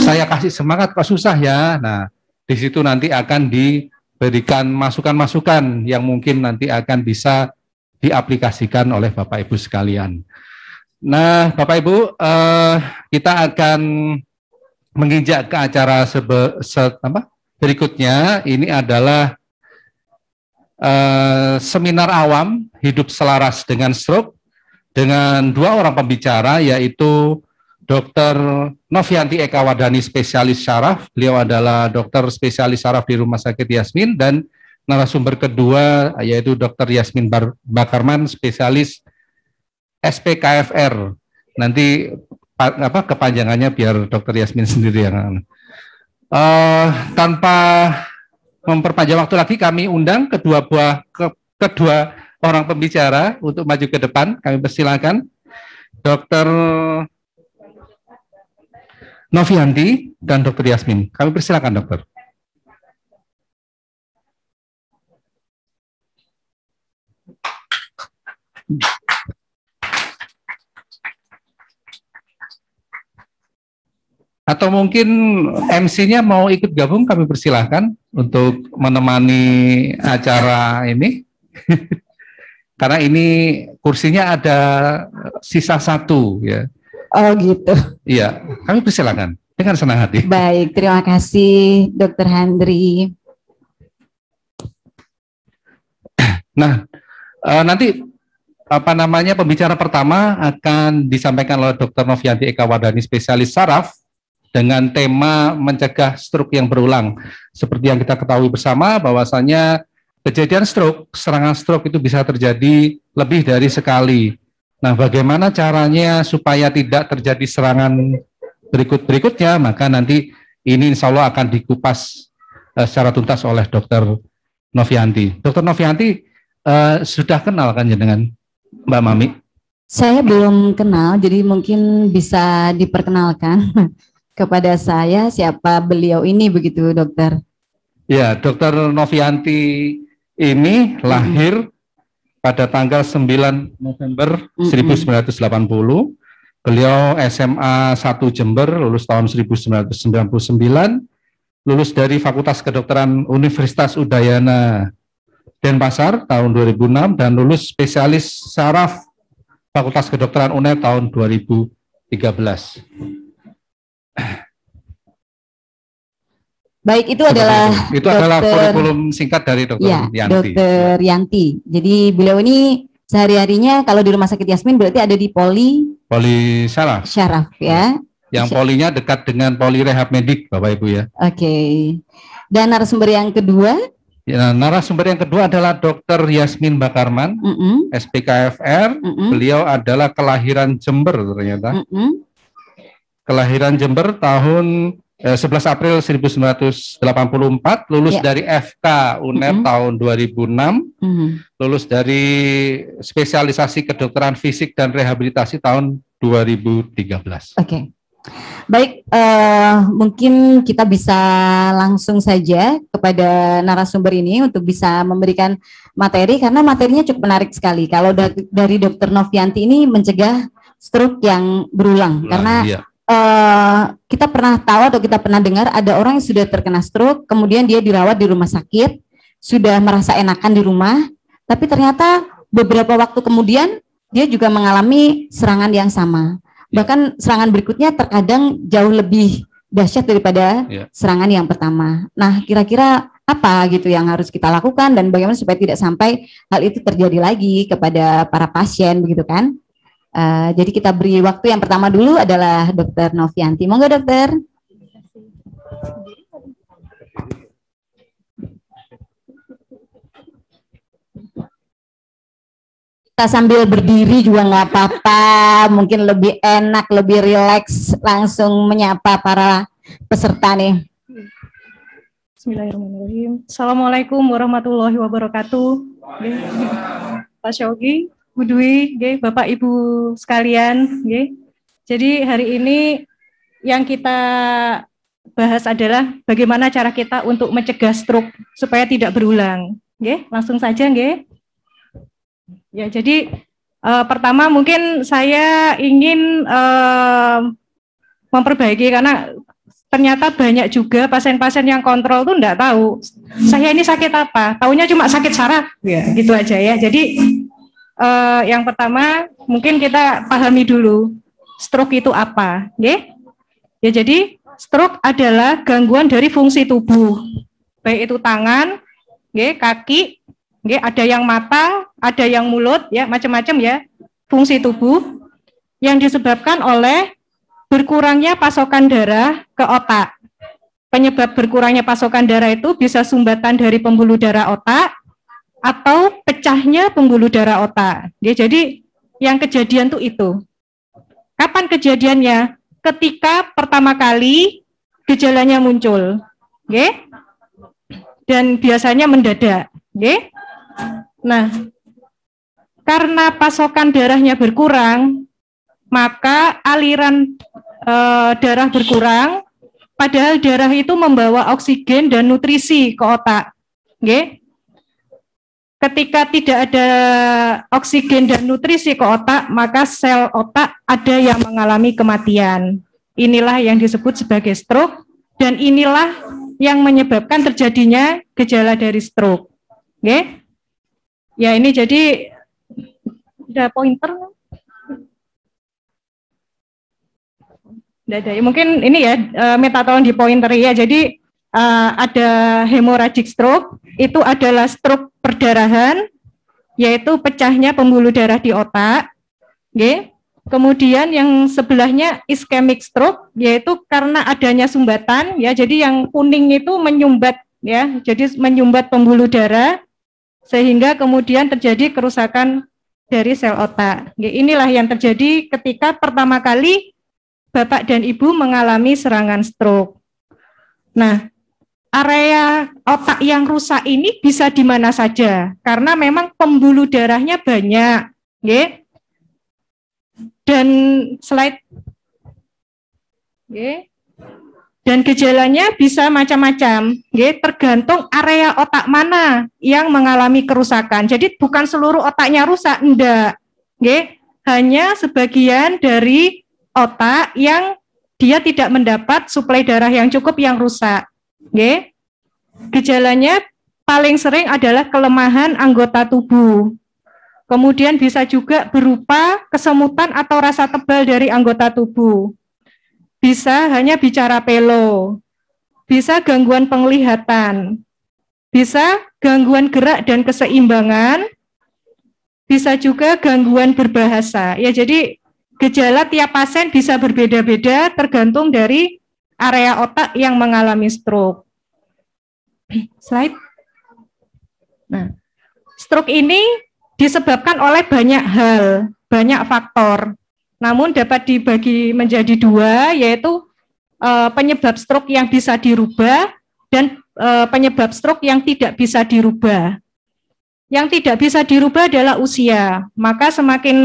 saya kasih semangat kok susah ya. Nah, di situ nanti akan diberikan masukan-masukan yang mungkin nanti akan bisa diaplikasikan oleh Bapak Ibu sekalian. Nah, Bapak Ibu, kita akan menginjak ke acara berikutnya. Ini adalah seminar awam hidup selaras dengan stroke dengan dua orang pembicara, yaitu Dr. Novianti Eka Wardani, spesialis syaraf. Beliau adalah dokter spesialis syaraf di Rumah Sakit Yasmin, dan narasumber kedua yaitu Dr. Yasmin Bakarman, spesialis SPKFR. Nanti kepanjangannya biar Dr. Yasmin sendiri yang tanpa memperpanjang waktu lagi, kami undang kedua orang pembicara untuk maju ke depan. Kami persilakan Dr. Novianti dan Dr. Yasmin. Kami persilakan, dokter. Atau mungkin MC-nya mau ikut gabung, kami persilahkan untuk menemani acara ini. Karena ini kursinya ada sisa satu ya. Oh gitu. Iya, kami persilahkan dengan senang hati. Baik, terima kasih Dr. Henry. Nah, nanti pembicara pertama akan disampaikan oleh Dr. Novianti Eka Wardani, spesialis saraf, dengan tema mencegah stroke yang berulang. Seperti yang kita ketahui bersama bahwasanya kejadian stroke, serangan stroke itu bisa terjadi lebih dari sekali. Nah, bagaimana caranya supaya tidak terjadi serangan berikutnya, maka nanti ini insya Allah akan dikupas secara tuntas oleh Dr. Novianti. Dr. Novianti sudah kenal kan dengan Mbak Mami? Saya belum kenal, jadi mungkin bisa diperkenalkan kepada saya siapa beliau ini begitu, dokter. Ya, Dr. Novianti ini lahir pada tanggal 9 November 1980. Beliau SMA 1 Jember, lulus tahun 1999, lulus dari Fakultas Kedokteran Universitas Udayana Denpasar tahun 2006 dan lulus spesialis saraf Fakultas Kedokteran UNER tahun 2013. Baik, itu adalah kurikulum singkat dari Dr. Yanti. Dr. Yanti. Jadi beliau ini sehari-harinya kalau di Rumah Sakit Yasmin berarti ada di Poli Syaraf. Syaraf ya. Yang polinya dekat dengan Poli Rehab Medik, Bapak Ibu ya. Oke. Dan narasumber yang kedua? Ya, narasumber yang kedua adalah Dr. Yasmin Bakarman, SPKFR. Beliau adalah kelahiran Jember ternyata. Kelahiran Jember tahun 11 April 1984, lulus dari FK UNER tahun 2006, lulus dari spesialisasi kedokteran fisik dan rehabilitasi tahun 2013. Oke. Baik, mungkin kita bisa langsung saja kepada narasumber ini untuk bisa memberikan materi, karena materinya cukup menarik sekali. Kalau dari Dr. Novianti ini mencegah stroke yang berulang, karena kita pernah tahu atau kita pernah dengar ada orang yang sudah terkena stroke, kemudian dia dirawat di rumah sakit, sudah merasa enakan di rumah, tapi ternyata beberapa waktu kemudian dia juga mengalami serangan yang sama. Bahkan serangan berikutnya terkadang jauh lebih dahsyat daripada serangan yang pertama. Nah, kira-kira apa gitu yang harus kita lakukan dan bagaimana supaya tidak sampai hal itu terjadi lagi kepada para pasien begitu kan? Jadi kita beri waktu yang pertama dulu adalah Dr. Novianti. Monggo dokter. Kita sambil berdiri juga nggak apa-apa, mungkin lebih enak, lebih rileks, langsung menyapa para peserta nih. Bismillahirrahmanirrahim. Assalamualaikum warahmatullahi wabarakatuh. Pak Syogi, Bu Dwi, Bapak Ibu sekalian. Jadi hari ini yang kita bahas adalah bagaimana cara kita untuk mencegah stroke supaya tidak berulang. Langsung saja. Ya, jadi pertama mungkin saya ingin memperbaiki, karena ternyata banyak juga pasien-pasien yang kontrol tuh enggak tahu saya ini sakit apa, taunya cuma sakit saraf, gitu aja ya. Jadi yang pertama mungkin kita pahami dulu stroke itu apa, ya. Jadi stroke adalah gangguan dari fungsi tubuh, baik itu tangan, kaki, ada yang mata, ada yang mulut, ya macam-macam ya fungsi tubuh yang disebabkan oleh berkurangnya pasokan darah ke otak. Penyebab berkurangnya pasokan darah itu bisa sumbatan dari pembuluh darah otak atau pecahnya pembuluh darah otak. Jadi yang kejadian tuh itu. Kapan kejadiannya? Ketika pertama kali gejalanya muncul, dan biasanya mendadak. Nah, karena pasokan darahnya berkurang, maka aliran darah berkurang, padahal darah itu membawa oksigen dan nutrisi ke otak. Ketika tidak ada oksigen dan nutrisi ke otak, maka sel otak ada yang mengalami kematian. Inilah yang disebut sebagai stroke, dan inilah yang menyebabkan terjadinya gejala dari stroke. Ya, ini jadi ada pointer. Ada. Mungkin ini ya, minta tolong di pointer ya. Jadi ada hemorrhagic stroke, itu adalah stroke perdarahan yaitu pecahnya pembuluh darah di otak. Nggih. Kemudian yang sebelahnya ischemic stroke, yaitu karena adanya sumbatan, ya. Jadi yang kuning itu menyumbat, ya. Jadi menyumbat pembuluh darah sehingga kemudian terjadi kerusakan dari sel otak. Inilah yang terjadi ketika pertama kali Bapak dan Ibu mengalami serangan stroke. Nah, area otak yang rusak ini bisa di mana saja, karena memang pembuluh darahnya banyak. Nggih. Dan slide. Nggih. Dan gejalanya bisa macam-macam, tergantung area otak mana yang mengalami kerusakan. Jadi bukan seluruh otaknya rusak, enggak. Hanya sebagian dari otak yang dia tidak mendapat suplai darah yang cukup yang rusak. Gejalanya paling sering adalah kelemahan anggota tubuh. Kemudian bisa juga berupa kesemutan atau rasa tebal dari anggota tubuh. Bisa hanya bicara pelo, bisa gangguan penglihatan, bisa gangguan gerak dan keseimbangan, bisa juga gangguan berbahasa. Ya, jadi gejala tiap pasien bisa berbeda-beda tergantung dari area otak yang mengalami stroke. Slide. Nah, stroke ini disebabkan oleh banyak hal, banyak faktor. Namun dapat dibagi menjadi dua, yaitu penyebab stroke yang bisa dirubah dan penyebab stroke yang tidak bisa dirubah. Yang tidak bisa dirubah adalah usia. Maka semakin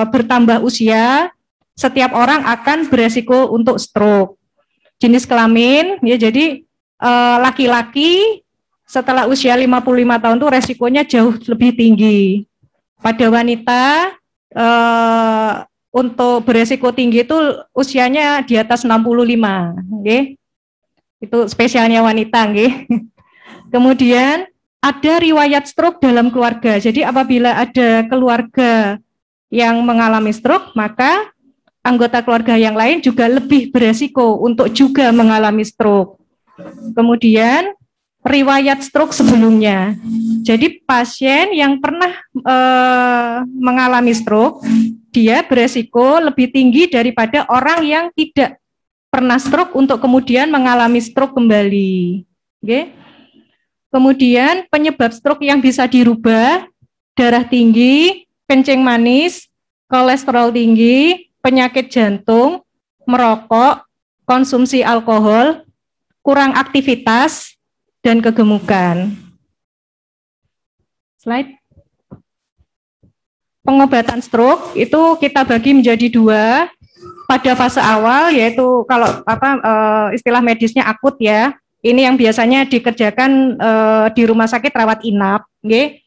bertambah usia, setiap orang akan beresiko untuk stroke. Jenis kelamin, ya, jadi laki-laki setelah usia 55 tahun itu resikonya jauh lebih tinggi. Pada wanita untuk beresiko tinggi itu usianya di atas 65, nggih. Itu spesialnya wanita, nggih. Kemudian ada riwayat stroke dalam keluarga. Jadi apabila ada keluarga yang mengalami stroke, maka anggota keluarga yang lain juga lebih beresiko untuk juga mengalami stroke. Kemudian riwayat stroke sebelumnya. Jadi pasien yang pernah mengalami stroke, dia beresiko lebih tinggi daripada orang yang tidak pernah stroke untuk kemudian mengalami stroke kembali. Okay. Kemudian penyebab stroke yang bisa dirubah, darah tinggi, kencing manis, kolesterol tinggi, penyakit jantung, merokok, konsumsi alkohol, kurang aktivitas, dan kegemukan. Slide. Pengobatan stroke itu kita bagi menjadi dua. Pada fase awal, yaitu kalau istilah medisnya akut, ya. Ini yang biasanya dikerjakan di rumah sakit rawat inap. Okay.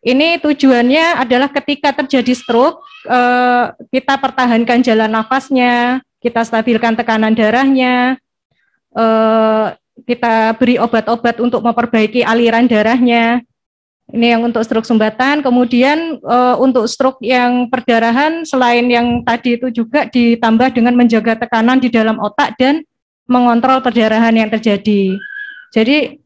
Ini tujuannya adalah ketika terjadi stroke, kita pertahankan jalan nafasnya, kita stabilkan tekanan darahnya, kita beri obat-obat untuk memperbaiki aliran darahnya. Ini yang untuk stroke sumbatan. Kemudian untuk stroke yang perdarahan, selain yang tadi itu juga ditambah dengan menjaga tekanan di dalam otak dan mengontrol perdarahan yang terjadi. Jadi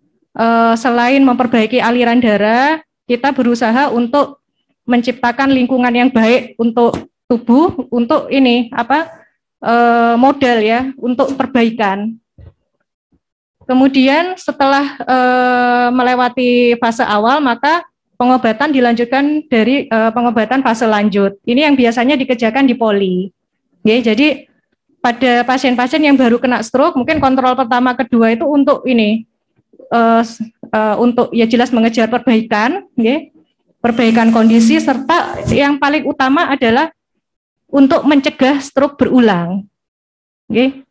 selain memperbaiki aliran darah, kita berusaha untuk menciptakan lingkungan yang baik untuk tubuh, untuk ini modal, ya, untuk perbaikan. Kemudian setelah melewati fase awal, maka pengobatan dilanjutkan dari pengobatan fase lanjut. Ini yang biasanya dikerjakan di poli. Ya, jadi pada pasien-pasien yang baru kena stroke, mungkin kontrol pertama kedua itu untuk ini, untuk ya jelas mengejar perbaikan, ya, perbaikan kondisi, serta yang paling utama adalah untuk mencegah stroke berulang. Ya.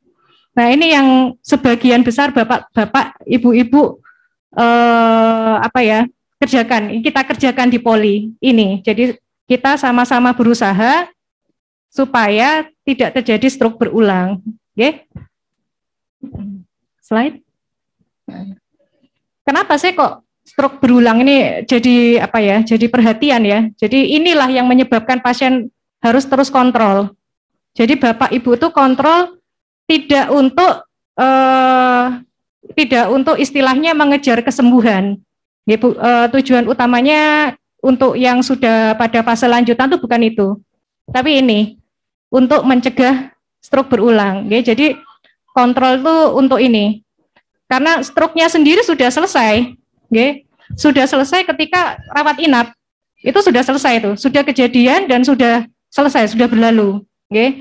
Nah, ini yang sebagian besar bapak-bapak, ibu-ibu kerjakan. Kita kerjakan di poli ini. Jadi kita sama-sama berusaha supaya tidak terjadi stroke berulang. Oke. Slide. Kenapa sih kok stroke berulang ini jadi jadi perhatian, ya. Jadi inilah yang menyebabkan pasien harus terus kontrol. Jadi bapak ibu tuh kontrol tidak untuk istilahnya mengejar kesembuhan. Ya, tujuan utamanya untuk yang sudah pada fase lanjutan itu bukan itu. Tapi ini untuk mencegah stroke berulang. Ya. Jadi kontrol itu untuk ini. Karena stroke-nya sendiri sudah selesai. Ya. Sudah selesai ketika rawat inap. Itu sudah selesai itu. Sudah kejadian dan sudah selesai, sudah berlalu. Ya.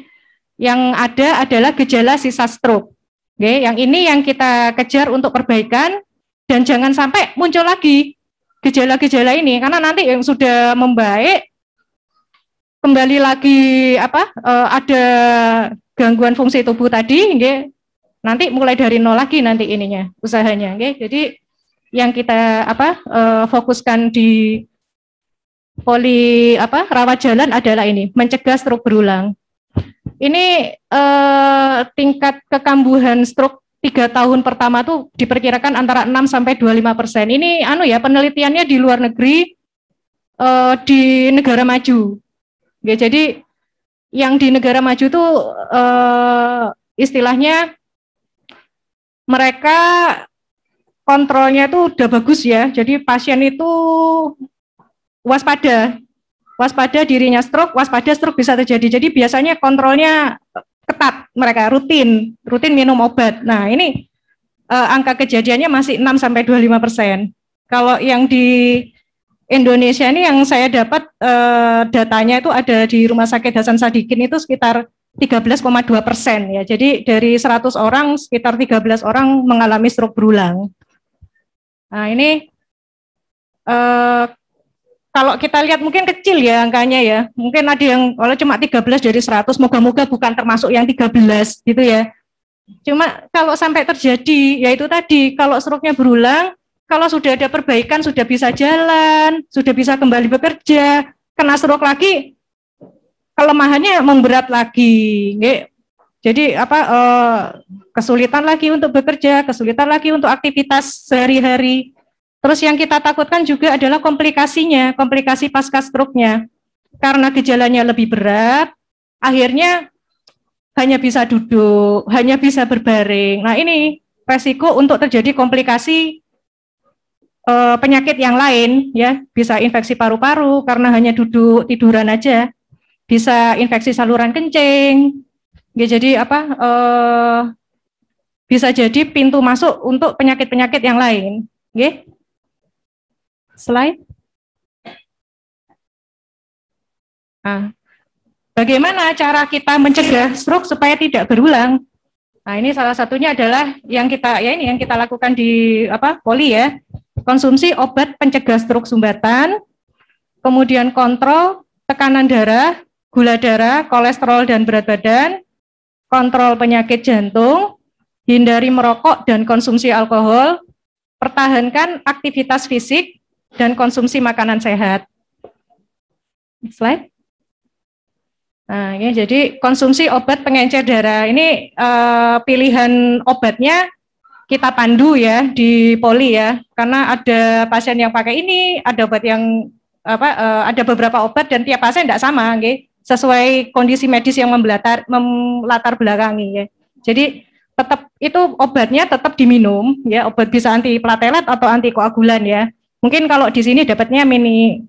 Yang ada adalah gejala sisa stroke. Ya. Yang ini yang kita kejar untuk perbaikan dan jangan sampai muncul lagi gejala-gejala ini, karena nanti yang sudah membaik kembali lagi ada gangguan fungsi tubuh tadi, nanti mulai dari nol lagi nanti ininya usahanya. Jadi yang kita fokuskan di rawat jalan adalah ini, mencegah stroke berulang. Ini tingkat kekambuhan stroke 3 tahun pertama tuh diperkirakan antara 6 sampai 25%. Ini penelitiannya di luar negeri, di negara maju. Ya, jadi yang di negara maju tuh istilahnya mereka kontrolnya tuh udah bagus ya. Jadi pasien itu waspada dirinya stroke, waspada stroke bisa terjadi. Jadi biasanya kontrolnya ketat, mereka rutin minum obat. Nah, ini angka kejadiannya masih 6 sampai 25%. Kalau yang di Indonesia ini yang saya dapat datanya itu ada di Rumah Sakit Hasan Sadikin itu sekitar 13,2% ya. Jadi dari 100 orang sekitar 13 orang mengalami stroke berulang. Nah, ini kalau kita lihat mungkin kecil ya angkanya ya. Mungkin ada yang kalau cuma 13 dari 100, moga-moga bukan termasuk yang 13 gitu ya. Cuma kalau sampai terjadi, yaitu tadi, kalau stroke-nya berulang, kalau sudah ada perbaikan, sudah bisa jalan, sudah bisa kembali bekerja, kena stroke lagi, kelemahannya memberat lagi. Jadi kesulitan lagi untuk bekerja, kesulitan lagi untuk aktivitas sehari-hari. Terus yang kita takutkan juga adalah komplikasi pasca stroke-nya. Karena gejalanya lebih berat, akhirnya hanya bisa duduk, hanya bisa berbaring. Nah, ini resiko untuk terjadi komplikasi penyakit yang lain, ya. Bisa infeksi paru-paru karena hanya duduk tiduran aja. Bisa infeksi saluran kencing. Ya, jadi bisa jadi pintu masuk untuk penyakit-penyakit yang lain. Oke. Slide. Nah, bagaimana cara kita mencegah stroke supaya tidak berulang? Nah, ini salah satunya adalah yang kita lakukan di Poli ya. Konsumsi obat pencegah stroke sumbatan, kemudian kontrol tekanan darah, gula darah, kolesterol dan berat badan, kontrol penyakit jantung, hindari merokok dan konsumsi alkohol, pertahankan aktivitas fisik, dan konsumsi makanan sehat. Slide. Nah, ya, jadi konsumsi obat pengencer darah ini pilihan obatnya kita pandu ya di Poli ya, karena ada pasien yang pakai ini, ada obat yang ada beberapa obat dan tiap pasien tidak sama, sesuai kondisi medis yang melatar belakangi ya. Jadi tetap itu obatnya tetap diminum ya, obat bisa antiplatelet atau antikoagulan ya. Mungkin kalau di sini dapatnya mini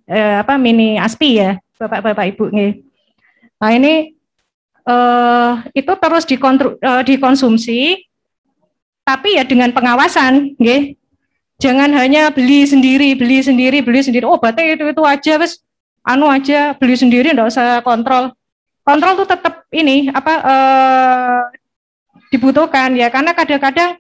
ASPI ya, Bapak Ibu nih. Nah, ini itu terus dikonsumsi, tapi ya dengan pengawasan, nggih. Jangan hanya beli sendiri. Oh, obatnya itu aja, wes aja beli sendiri, enggak usah kontrol. Kontrol tuh tetap ini dibutuhkan ya, karena kadang-kadang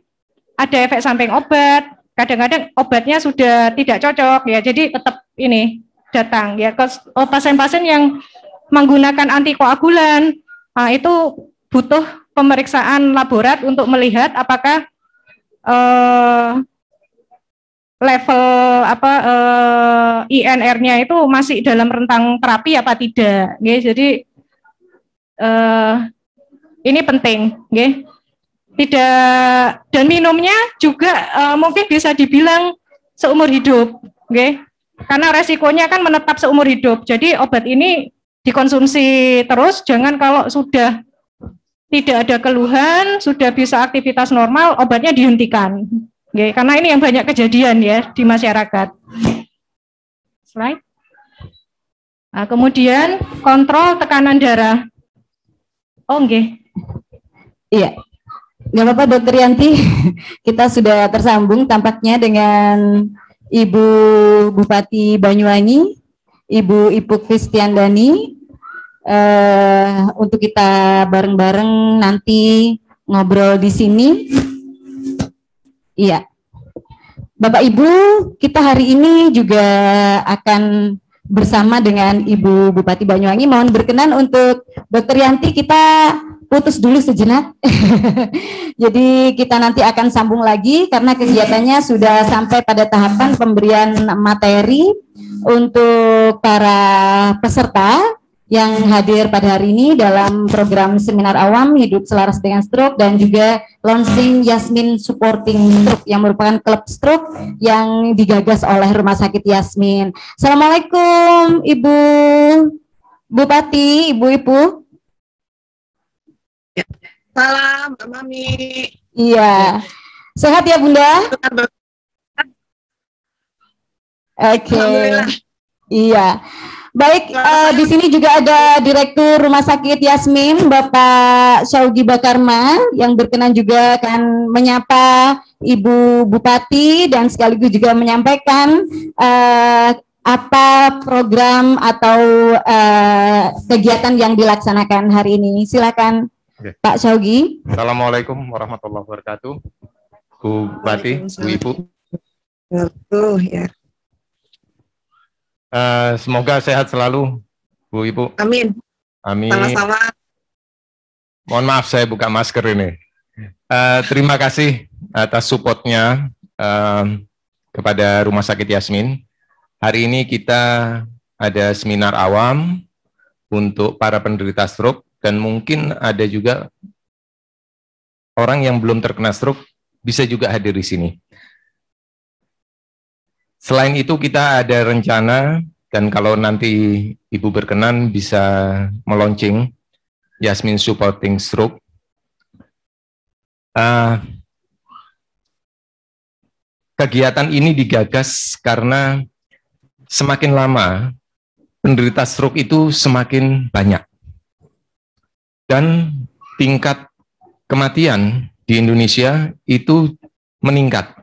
ada efek samping obat. Kadang-kadang obatnya sudah tidak cocok ya, jadi tetap ini datang ya ke pasien-pasien yang menggunakan antikoagulan. Nah, itu butuh pemeriksaan laborat untuk melihat apakah level INR-nya itu masih dalam rentang terapi apa tidak. Jadi ini penting. Tidak, dan minumnya juga mungkin bisa dibilang seumur hidup, karena resikonya kan menetap seumur hidup. Jadi obat ini dikonsumsi terus, jangan kalau sudah tidak ada keluhan, sudah bisa aktivitas normal, obatnya dihentikan, karena ini yang banyak kejadian ya di masyarakat. Slide. Nah, kemudian kontrol tekanan darah. Oh, nggih. Iya. Nggak apa-apa Dokter Yanti, kita sudah tersambung tampaknya dengan Ibu Bupati Banyuwangi, Ibu Ipuk Kristiandani, untuk kita bareng-bareng nanti ngobrol di sini. Iya. Bapak Ibu, kita hari ini juga akan bersama dengan Ibu Bupati Banyuwangi. Mohon berkenan untuk Dokter Yanti kita putus dulu sejenak. Jadi kita nanti akan sambung lagi karena kegiatannya sudah sampai pada tahapan pemberian materi untuk para peserta yang hadir pada hari ini dalam program seminar awam hidup selaras dengan stroke dan juga launching Yasmin Supporting Stroke yang merupakan klub stroke yang digagas oleh Rumah Sakit Yasmin. Assalamualaikum Ibu Bupati, Ibu. Salam, Mbak Mami. Iya. Sehat ya, Bunda? Oke. Iya. Baik, di sini juga ada Direktur Rumah Sakit Yasmin, Bapak Syaugi Bakarma, yang berkenan juga akan menyapa Ibu Bupati dan sekaligus juga menyampaikan apa program atau kegiatan yang dilaksanakan hari ini. Silakan. Oke. Pak Syaugi. Assalamualaikum warahmatullahi wabarakatuh. Bu Bupati, Bu Ibu. Ya. Semoga sehat selalu, Bu Ibu. Amin. Amin. Sama-sama. Mohon maaf saya buka masker ini. Terima kasih atas supportnya kepada Rumah Sakit Yasmin. Hari ini kita ada seminar awam untuk para penderita stroke dan mungkin ada juga orang yang belum terkena stroke bisa juga hadir di sini. Selain itu kita ada rencana dan kalau nanti Ibu berkenan bisa meluncing Yasmin Supporting Stroke. Kegiatan ini digagas karena semakin lama penderita stroke itu semakin banyak. Dan tingkat kematian di Indonesia itu meningkat.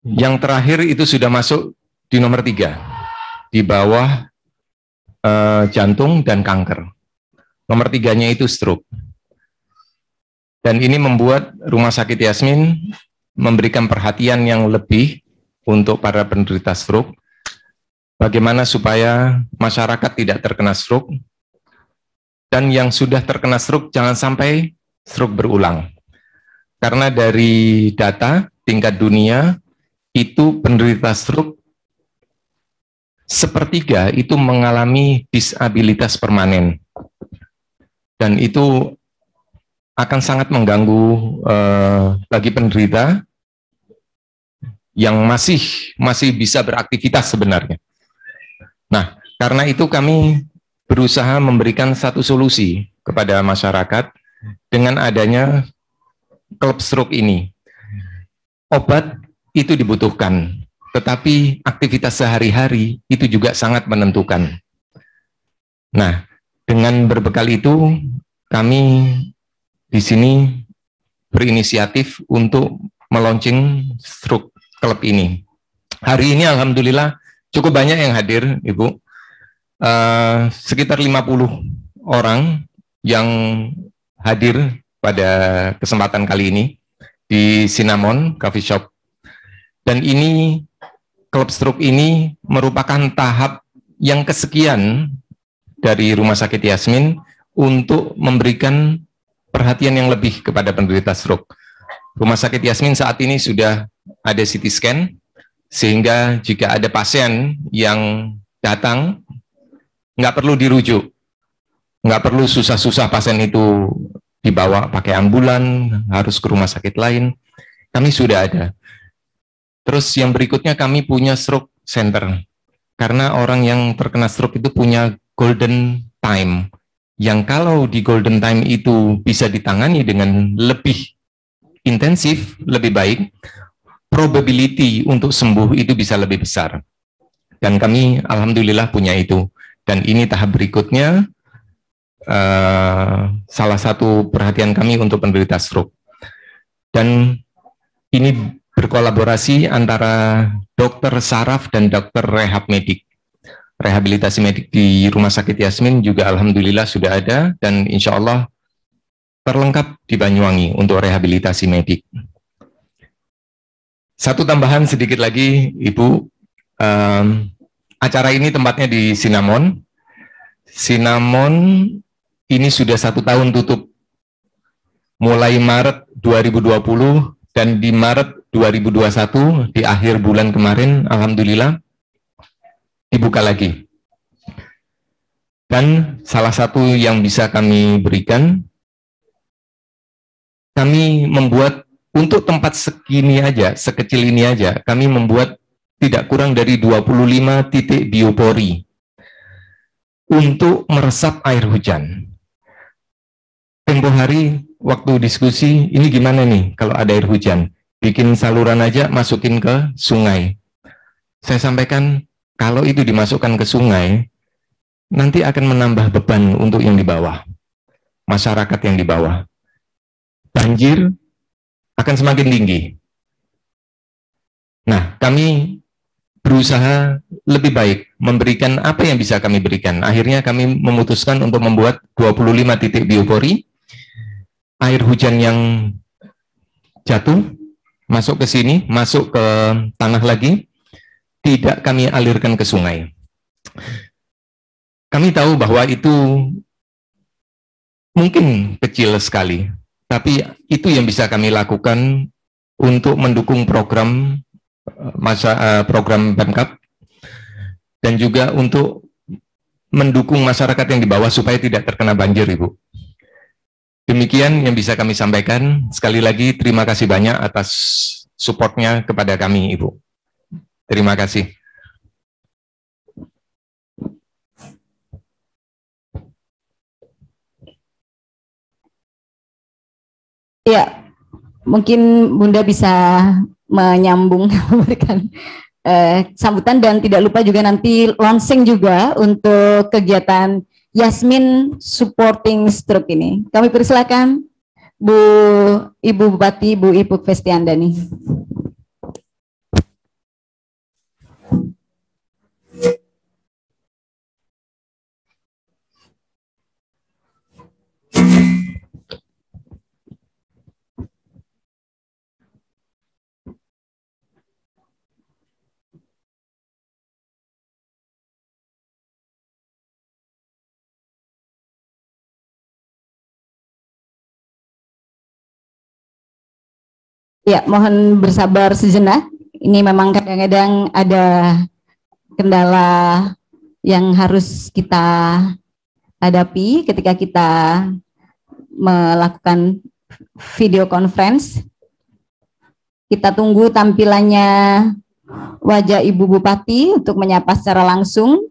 Yang terakhir itu sudah masuk di nomor 3, di bawah jantung dan kanker. Nomor 3-nya itu stroke. Dan ini membuat Rumah Sakit Yasmin memberikan perhatian yang lebih untuk para penderita stroke. Bagaimana supaya masyarakat tidak terkena stroke, dan yang sudah terkena stroke jangan sampai stroke berulang. Karena dari data tingkat dunia, itu penderita stroke sepertiga itu mengalami disabilitas permanen. Dan itu akan sangat mengganggu bagi penderita yang masih bisa beraktivitas sebenarnya. Nah, karena itu kami berusaha memberikan satu solusi kepada masyarakat dengan adanya klub stroke ini. Obat itu dibutuhkan, tetapi aktivitas sehari-hari itu juga sangat menentukan. Nah, dengan berbekal itu, kami di sini berinisiatif untuk meluncing stroke club ini. Hari ini alhamdulillah cukup banyak yang hadir, Ibu. Sekitar 50 orang yang hadir pada kesempatan kali ini di Cinnamon Coffee Shop. Dan ini, klub stroke ini merupakan tahap yang kesekian dari Rumah Sakit Yasmin untuk memberikan perhatian yang lebih kepada penderita stroke. Rumah Sakit Yasmin saat ini sudah ada CT scan, sehingga jika ada pasien yang datang, nggak perlu dirujuk, nggak perlu susah-susah pasien itu dibawa pakai ambulan, harus ke rumah sakit lain, kami sudah ada. Terus yang berikutnya kami punya stroke center, karena orang yang terkena stroke itu punya golden time, yang kalau di golden time itu bisa ditangani dengan lebih intensif, lebih baik, probability untuk sembuh itu bisa lebih besar. Dan kami alhamdulillah punya itu. Dan ini tahap berikutnya, salah satu perhatian kami untuk penderita stroke. Dan ini berkolaborasi antara dokter saraf dan dokter rehab medik. Rehabilitasi medik di Rumah Sakit Yasmin juga alhamdulillah sudah ada, dan insya Allah terlengkap di Banyuwangi untuk rehabilitasi medik. Satu tambahan sedikit lagi, Ibu, acara ini tempatnya di Sinamon. Sinamon ini sudah 1 tahun tutup, mulai Maret 2020, dan di Maret 2021, di akhir bulan kemarin, alhamdulillah, dibuka lagi. Dan salah satu yang bisa kami berikan, kami membuat untuk tempat segini aja, sekecil ini aja, kami membuat tidak kurang dari 25 titik biopori untuk meresap air hujan. Tempo hari waktu diskusi, ini gimana nih kalau ada air hujan? Bikin saluran aja, masukin ke sungai. Saya sampaikan, kalau itu dimasukkan ke sungai, nanti akan menambah beban untuk yang di bawah, masyarakat yang di bawah. Banjir akan semakin tinggi. Nah, kami berusaha lebih baik memberikan apa yang bisa kami berikan. Akhirnya kami memutuskan untuk membuat 25 titik biopori. Air hujan yang jatuh, masuk ke sini, masuk ke tanah lagi, tidak kami alirkan ke sungai. Kami tahu bahwa itu mungkin kecil sekali, tapi itu yang bisa kami lakukan untuk mendukung program program Pemkab, dan juga untuk mendukung masyarakat yang di bawah supaya tidak terkena banjir, Ibu. Demikian yang bisa kami sampaikan. Sekali lagi terima kasih banyak atas supportnya kepada kami, Ibu. Terima kasih. Ya, mungkin Bunda bisa menyambung memberikan sambutan, dan tidak lupa juga nanti launching juga untuk kegiatan Yasmin Supporting Stroke ini. Kami persilakan Ibu Bupati, Bu Ipuk Festiandani. Ya, mohon bersabar sejenak. Ini memang kadang-kadang ada kendala yang harus kita hadapi ketika kita melakukan video conference. Kita tunggu tampilannya wajah Ibu Bupati untuk menyapa secara langsung.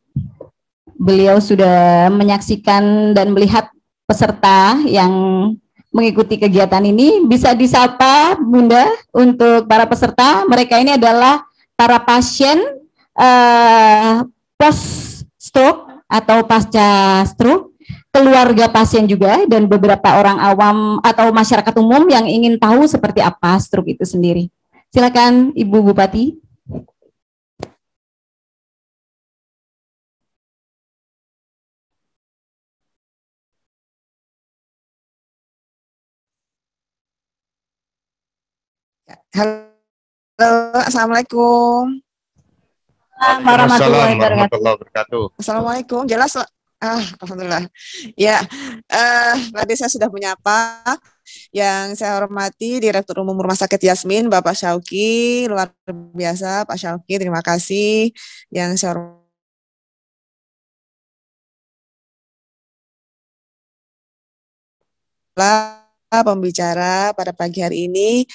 Beliau sudah menyaksikan dan melihat peserta yang mengikuti kegiatan ini. Bisa disapa Bunda untuk para peserta. Mereka ini adalah para pasien post stroke atau pasca stroke, keluarga pasien juga, dan beberapa orang awam atau masyarakat umum yang ingin tahu seperti apa stroke itu sendiri. Silakan Ibu Bupati. Halo, assalamualaikum. Warahmatullahi wabarakatuh. Assalamualaikum, jelas. Alhamdulillah. Ya, tadi saya sudah menyapa. Yang saya hormati Direktur Umum Rumah Sakit Yasmin, Bapak Syauki, luar biasa Pak Syauki, terima kasih. Yang saya hormati pembicara pada pagi hari ini,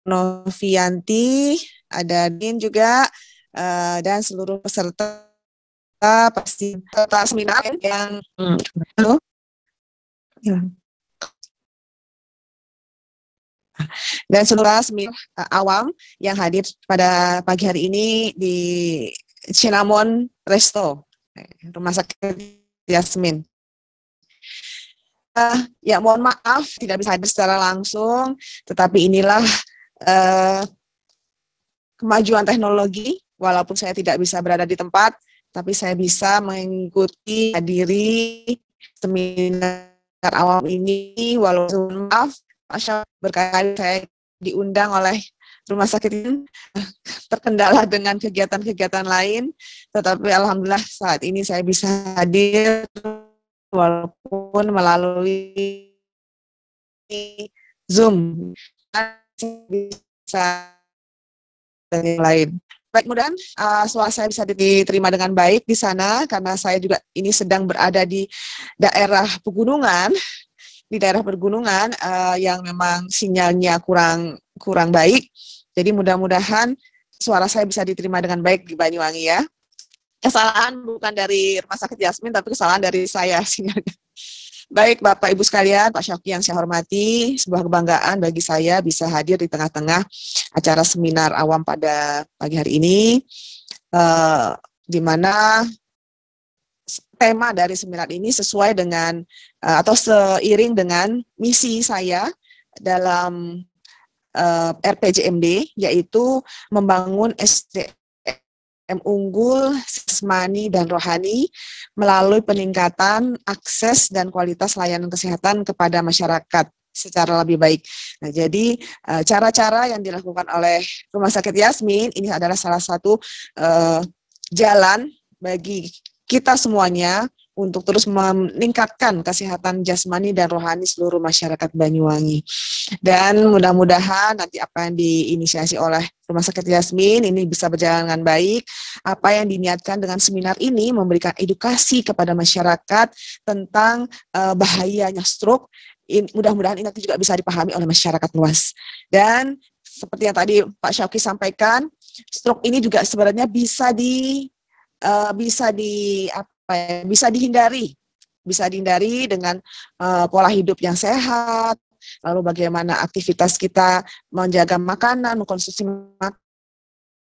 Novianti, ada Din juga, dan seluruh peserta seminar yang halo. dan seluruh seminar awam yang hadir pada pagi hari ini di Cinnamon Resto, Rumah Sakit Yasmin. Ya mohon maaf tidak bisa hadir secara langsung, tetapi inilah kemajuan teknologi. Walaupun saya tidak bisa berada di tempat, tapi saya bisa mengikuti hadiri seminar awam ini. Walaupun maaf, berkali saya diundang oleh rumah sakit ini terkendala dengan kegiatan-kegiatan lain, tetapi alhamdulillah saat ini saya bisa hadir walaupun melalui Zoom, bisa dan yang lain. Baik, mudah-mudahan suara saya bisa diterima dengan baik di sana, karena saya juga ini sedang berada di daerah pegunungan, yang memang sinyalnya kurang baik. Jadi mudah-mudahan suara saya bisa diterima dengan baik di Banyuwangi ya. Kesalahan bukan dari Rumah Sakit Yasmin, tapi kesalahan dari saya sinyalnya. Baik Bapak Ibu sekalian, Pak Syauqi yang saya hormati, sebuah kebanggaan bagi saya bisa hadir di tengah-tengah acara seminar awam pada pagi hari ini, di mana tema dari seminar ini sesuai dengan atau seiring dengan misi saya dalam RPJMD, yaitu membangun SDM unggul, jasmani dan rohani melalui peningkatan akses dan kualitas layanan kesehatan kepada masyarakat secara lebih baik. Nah, jadi cara-cara yang dilakukan oleh Rumah Sakit Yasmin ini adalah salah satu jalan bagi kita semuanya untuk terus meningkatkan kesehatan jasmani dan rohani seluruh masyarakat Banyuwangi. Dan mudah-mudahan nanti apa yang diinisiasi oleh Rumah Sakit Yasmin ini bisa berjalan dengan baik. Apa yang diniatkan dengan seminar ini memberikan edukasi kepada masyarakat tentang bahayanya stroke. Mudah-mudahan ini nanti juga bisa dipahami oleh masyarakat luas. Dan seperti yang tadi Pak Syauqi sampaikan, stroke ini juga sebenarnya bisa dihindari dengan pola hidup yang sehat, lalu bagaimana aktivitas kita menjaga makanan, mengkonsumsi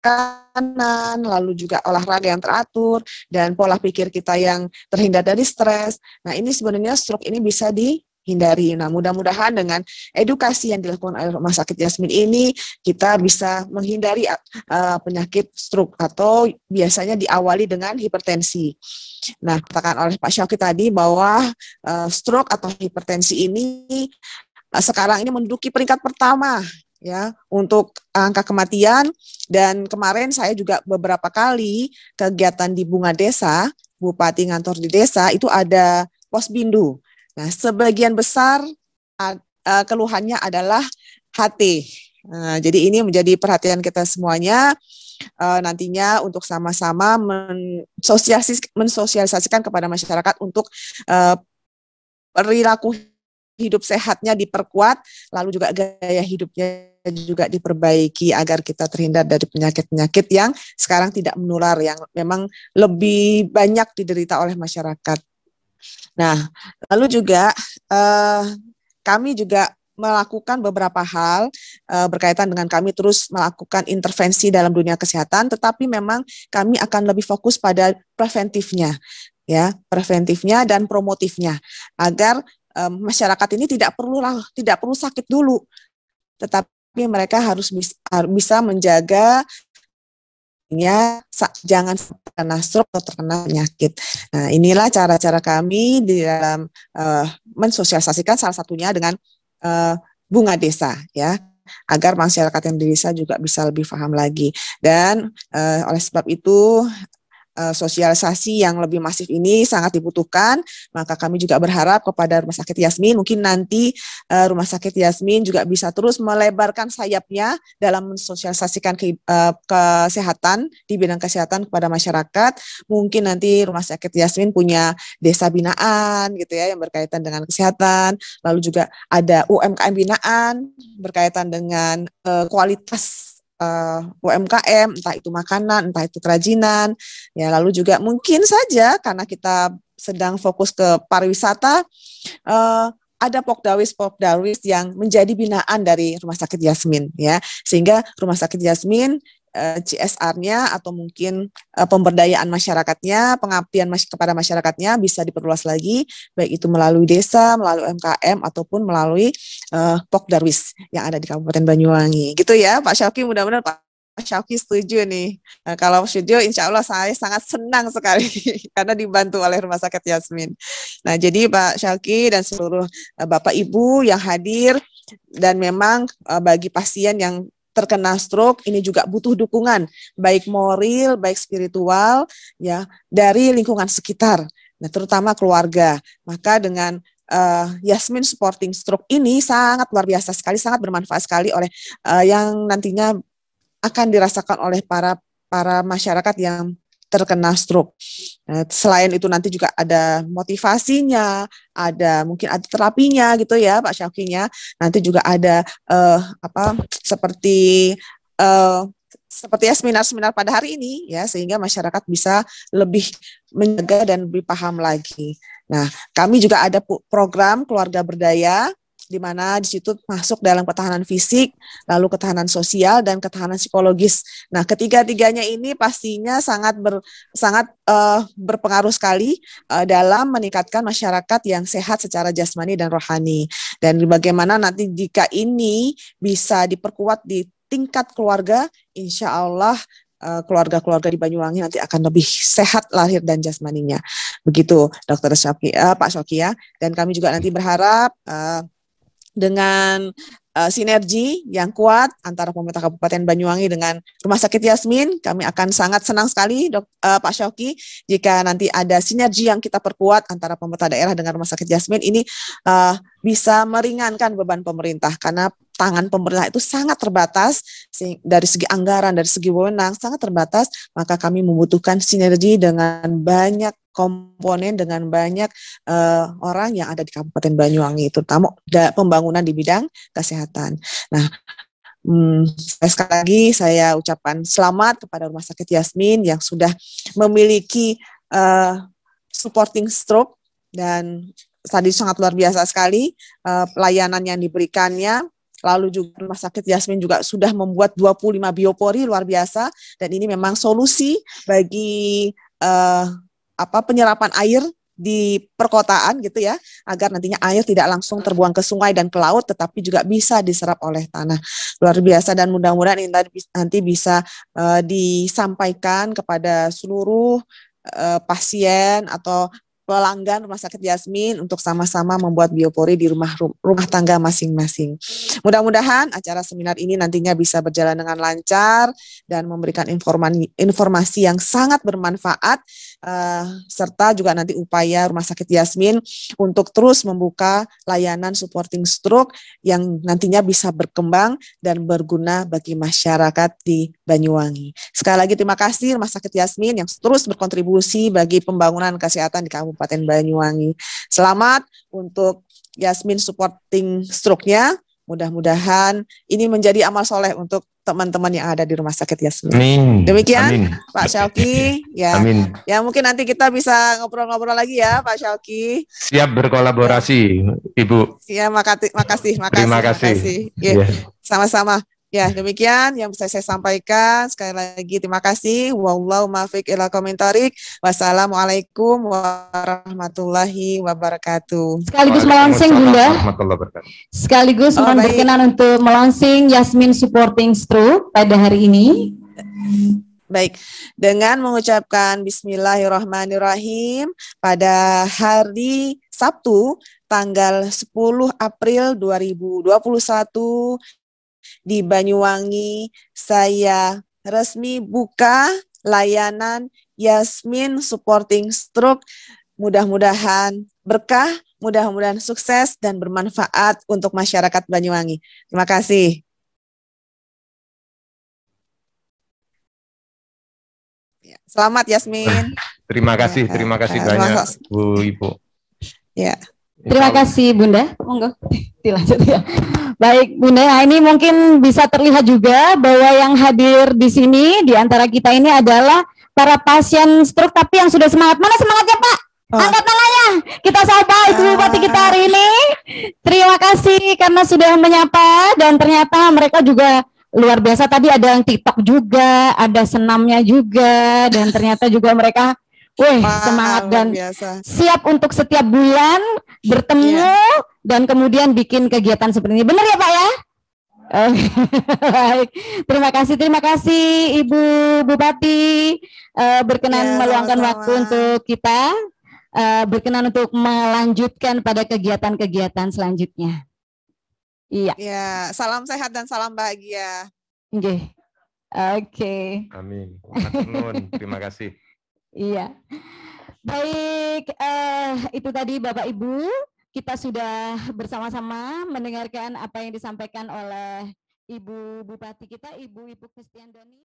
makanan, lalu juga olahraga yang teratur, dan pola pikir kita yang terhindar dari stres. Nah, ini sebenarnya stroke ini bisa dihindari. Nah, mudah-mudahan dengan edukasi yang dilakukan oleh Rumah Sakit Yasmin ini, kita bisa menghindari penyakit stroke atau biasanya diawali dengan hipertensi. Nah, katakan oleh Pak Syauqi tadi bahwa stroke atau hipertensi ini sekarang ini menduduki peringkat pertama ya untuk angka kematian. Dan kemarin saya juga beberapa kali kegiatan di Bunga Desa, Bupati ngantor di desa itu ada posbindu. Nah, sebagian besar keluhannya adalah HT. Nah, jadi ini menjadi perhatian kita semuanya nantinya untuk sama-sama mensosialisasikan kepada masyarakat untuk perilaku hidup sehatnya diperkuat, lalu juga gaya hidupnya juga diperbaiki agar kita terhindar dari penyakit-penyakit yang sekarang tidak menular, yang memang lebih banyak diderita oleh masyarakat. Nah, lalu juga kami juga melakukan beberapa hal berkaitan dengan kami terus melakukan intervensi dalam dunia kesehatan, tetapi memang kami akan lebih fokus pada preventifnya, ya, preventifnya dan promotifnya, agar masyarakat ini tidak perlu sakit dulu, tetapi mereka harus bisa menjaga jangan terkena stroke atau terkena penyakit. Nah, inilah cara-cara kami di dalam mensosialisasikan, salah satunya dengan Bunga Desa, ya, agar masyarakat yang di desa juga bisa lebih paham lagi. Dan oleh sebab itu sosialisasi yang lebih masif ini sangat dibutuhkan, maka kami juga berharap kepada Rumah Sakit Yasmin, mungkin nanti Rumah Sakit Yasmin juga bisa terus melebarkan sayapnya dalam mensosialisasikan kesehatan di bidang kesehatan kepada masyarakat. Mungkin nanti Rumah Sakit Yasmin punya desa binaan gitu ya yang berkaitan dengan kesehatan, lalu juga ada UMKM binaan berkaitan dengan kualitas UMKM, entah itu makanan, entah itu kerajinan, ya, lalu juga mungkin saja karena kita sedang fokus ke pariwisata, ada Pokdarwis yang menjadi binaan dari Rumah Sakit Yasmin ya, sehingga Rumah Sakit Yasmin CSR-nya atau mungkin pemberdayaan masyarakatnya, pengabdian kepada masyarakatnya bisa diperluas lagi, baik itu melalui desa, melalui UMKM ataupun melalui Pokdarwis yang ada di Kabupaten Banyuwangi. Gitu ya Pak Syauqi, mudah-mudahan Pak Syauqi setuju nih. Kalau setuju, insya Allah saya sangat senang sekali karena dibantu oleh Rumah Sakit Yasmin. Nah, jadi Pak Syauqi dan seluruh Bapak Ibu yang hadir, dan memang bagi pasien yang terkena stroke ini juga butuh dukungan, baik moral, baik spiritual, ya, dari lingkungan sekitar. Nah, terutama keluarga. Maka dengan Yasmin Supporting Stroke ini sangat luar biasa sekali, sangat bermanfaat sekali oleh yang nantinya akan dirasakan oleh para masyarakat yang terkena stroke. Selain itu nanti juga ada motivasinya, mungkin ada terapinya gitu ya Pak Syauqinya. Nanti juga ada seperti ya seminar-seminar pada hari ini ya, sehingga masyarakat bisa lebih menjaga dan lebih paham lagi. Nah, kami juga ada program keluarga berdaya, di mana di situ masuk dalam ketahanan fisik, lalu ketahanan sosial dan ketahanan psikologis. Nah, ketiga-tiganya ini pastinya sangat berpengaruh sekali dalam meningkatkan masyarakat yang sehat secara jasmani dan rohani. Dan bagaimana nanti jika ini bisa diperkuat di tingkat keluarga, insya Allah keluarga-keluarga di Banyuwangi nanti akan lebih sehat lahir dan jasmaninya. Begitu Dr. Syauqi, Pak Syauqi ya. Dan kami juga nanti berharap dengan sinergi yang kuat antara pemerintah Kabupaten Banyuwangi dengan Rumah Sakit Yasmin, kami akan sangat senang sekali Pak Syauqi jika nanti ada sinergi yang kita perkuat antara pemerintah daerah dengan Rumah Sakit Yasmin ini bisa meringankan beban pemerintah, karena tangan pemerintah itu sangat terbatas dari segi anggaran, dari segi wewenang sangat terbatas, maka kami membutuhkan sinergi dengan banyak komponen, dengan banyak orang yang ada di Kabupaten Banyuwangi, terutama pembangunan di bidang kesehatan. Nah, sekali lagi saya ucapkan selamat kepada Rumah Sakit Yasmin yang sudah memiliki supporting stroke, dan tadi sangat luar biasa sekali pelayanan yang diberikannya. Lalu juga Rumah Sakit Yasmin juga sudah membuat 25 biopori luar biasa, dan ini memang solusi bagi penyerapan air di perkotaan gitu ya, agar nantinya air tidak langsung terbuang ke sungai dan ke laut, tetapi juga bisa diserap oleh tanah. Luar biasa, dan mudah-mudahan ini nanti bisa disampaikan kepada seluruh pasien atau pelanggan Rumah Sakit Yasmin untuk sama-sama membuat biopori di rumah tangga masing-masing. Mudah-mudahan acara seminar ini nantinya bisa berjalan dengan lancar dan memberikan informasi yang sangat bermanfaat, serta juga nanti upaya Rumah Sakit Yasmin untuk terus membuka layanan supporting stroke yang nantinya bisa berkembang dan berguna bagi masyarakat di Banyuwangi. Sekali lagi terima kasih Rumah Sakit Yasmin yang terus berkontribusi bagi pembangunan kesehatan di Kabupaten Banyuwangi. Selamat untuk Yasmin Supporting Stroke-nya. Mudah-mudahan ini menjadi amal soleh untuk teman-teman yang ada di Rumah Sakit Yasmin. Amin. Demikian Amin. Pak Syauqi. Ya. Amin. Ya, mungkin nanti kita bisa ngobrol-ngobrol lagi ya Pak Syauqi. Siap berkolaborasi Ibu. Ya, makasih. Terima kasih. Ya. Sama-sama. Ya, demikian yang bisa saya sampaikan. Sekali lagi terima kasih. Wallahu muwaffiq ila komentarik. Wassalamualaikum warahmatullahi wabarakatuh. Sekaligus melonsing Bunda. Sekaligus mohon berkenan untuk melonsing Yasmin Supporting Stroke pada hari ini. Baik, dengan mengucapkan Bismillahirrahmanirrahim pada hari Sabtu tanggal 10 April 2021 di Banyuwangi, saya resmi buka layanan Yasmin Supporting Stroke. Mudah-mudahan berkah, mudah-mudahan sukses dan bermanfaat untuk masyarakat Banyuwangi. Terima kasih. Selamat Yasmin. Terima kasih banyak Bu Ibu. Ya. Terima kasih Bunda. Monggo dilanjut ya. Baik Bunda, nah ini mungkin bisa terlihat juga bahwa yang hadir di sini di antara kita ini adalah para pasien stroke tapi yang sudah semangat. Mana semangatnya Pak? Angkat tangannya. Kita sapa Ibu Bupati kita hari ini. Terima kasih karena sudah menyapa dan ternyata mereka juga luar biasa. Tadi ada yang TikTok juga, ada senamnya juga dan ternyata juga mereka semangat dan siap untuk setiap bulan bertemu dan kemudian bikin kegiatan seperti ini. Benar ya Pak ya? Baik, terima kasih Ibu Bupati berkenan meluangkan waktu untuk kita, berkenan untuk melanjutkan pada kegiatan-kegiatan selanjutnya. Iya. Ya, salam sehat dan salam bahagia. Oke. Oke. Amin. Terima kasih. Iya. Baik, itu tadi Bapak Ibu. Kita sudah bersama-sama mendengarkan apa yang disampaikan oleh Ibu Bupati kita, Ibu Kristiandani.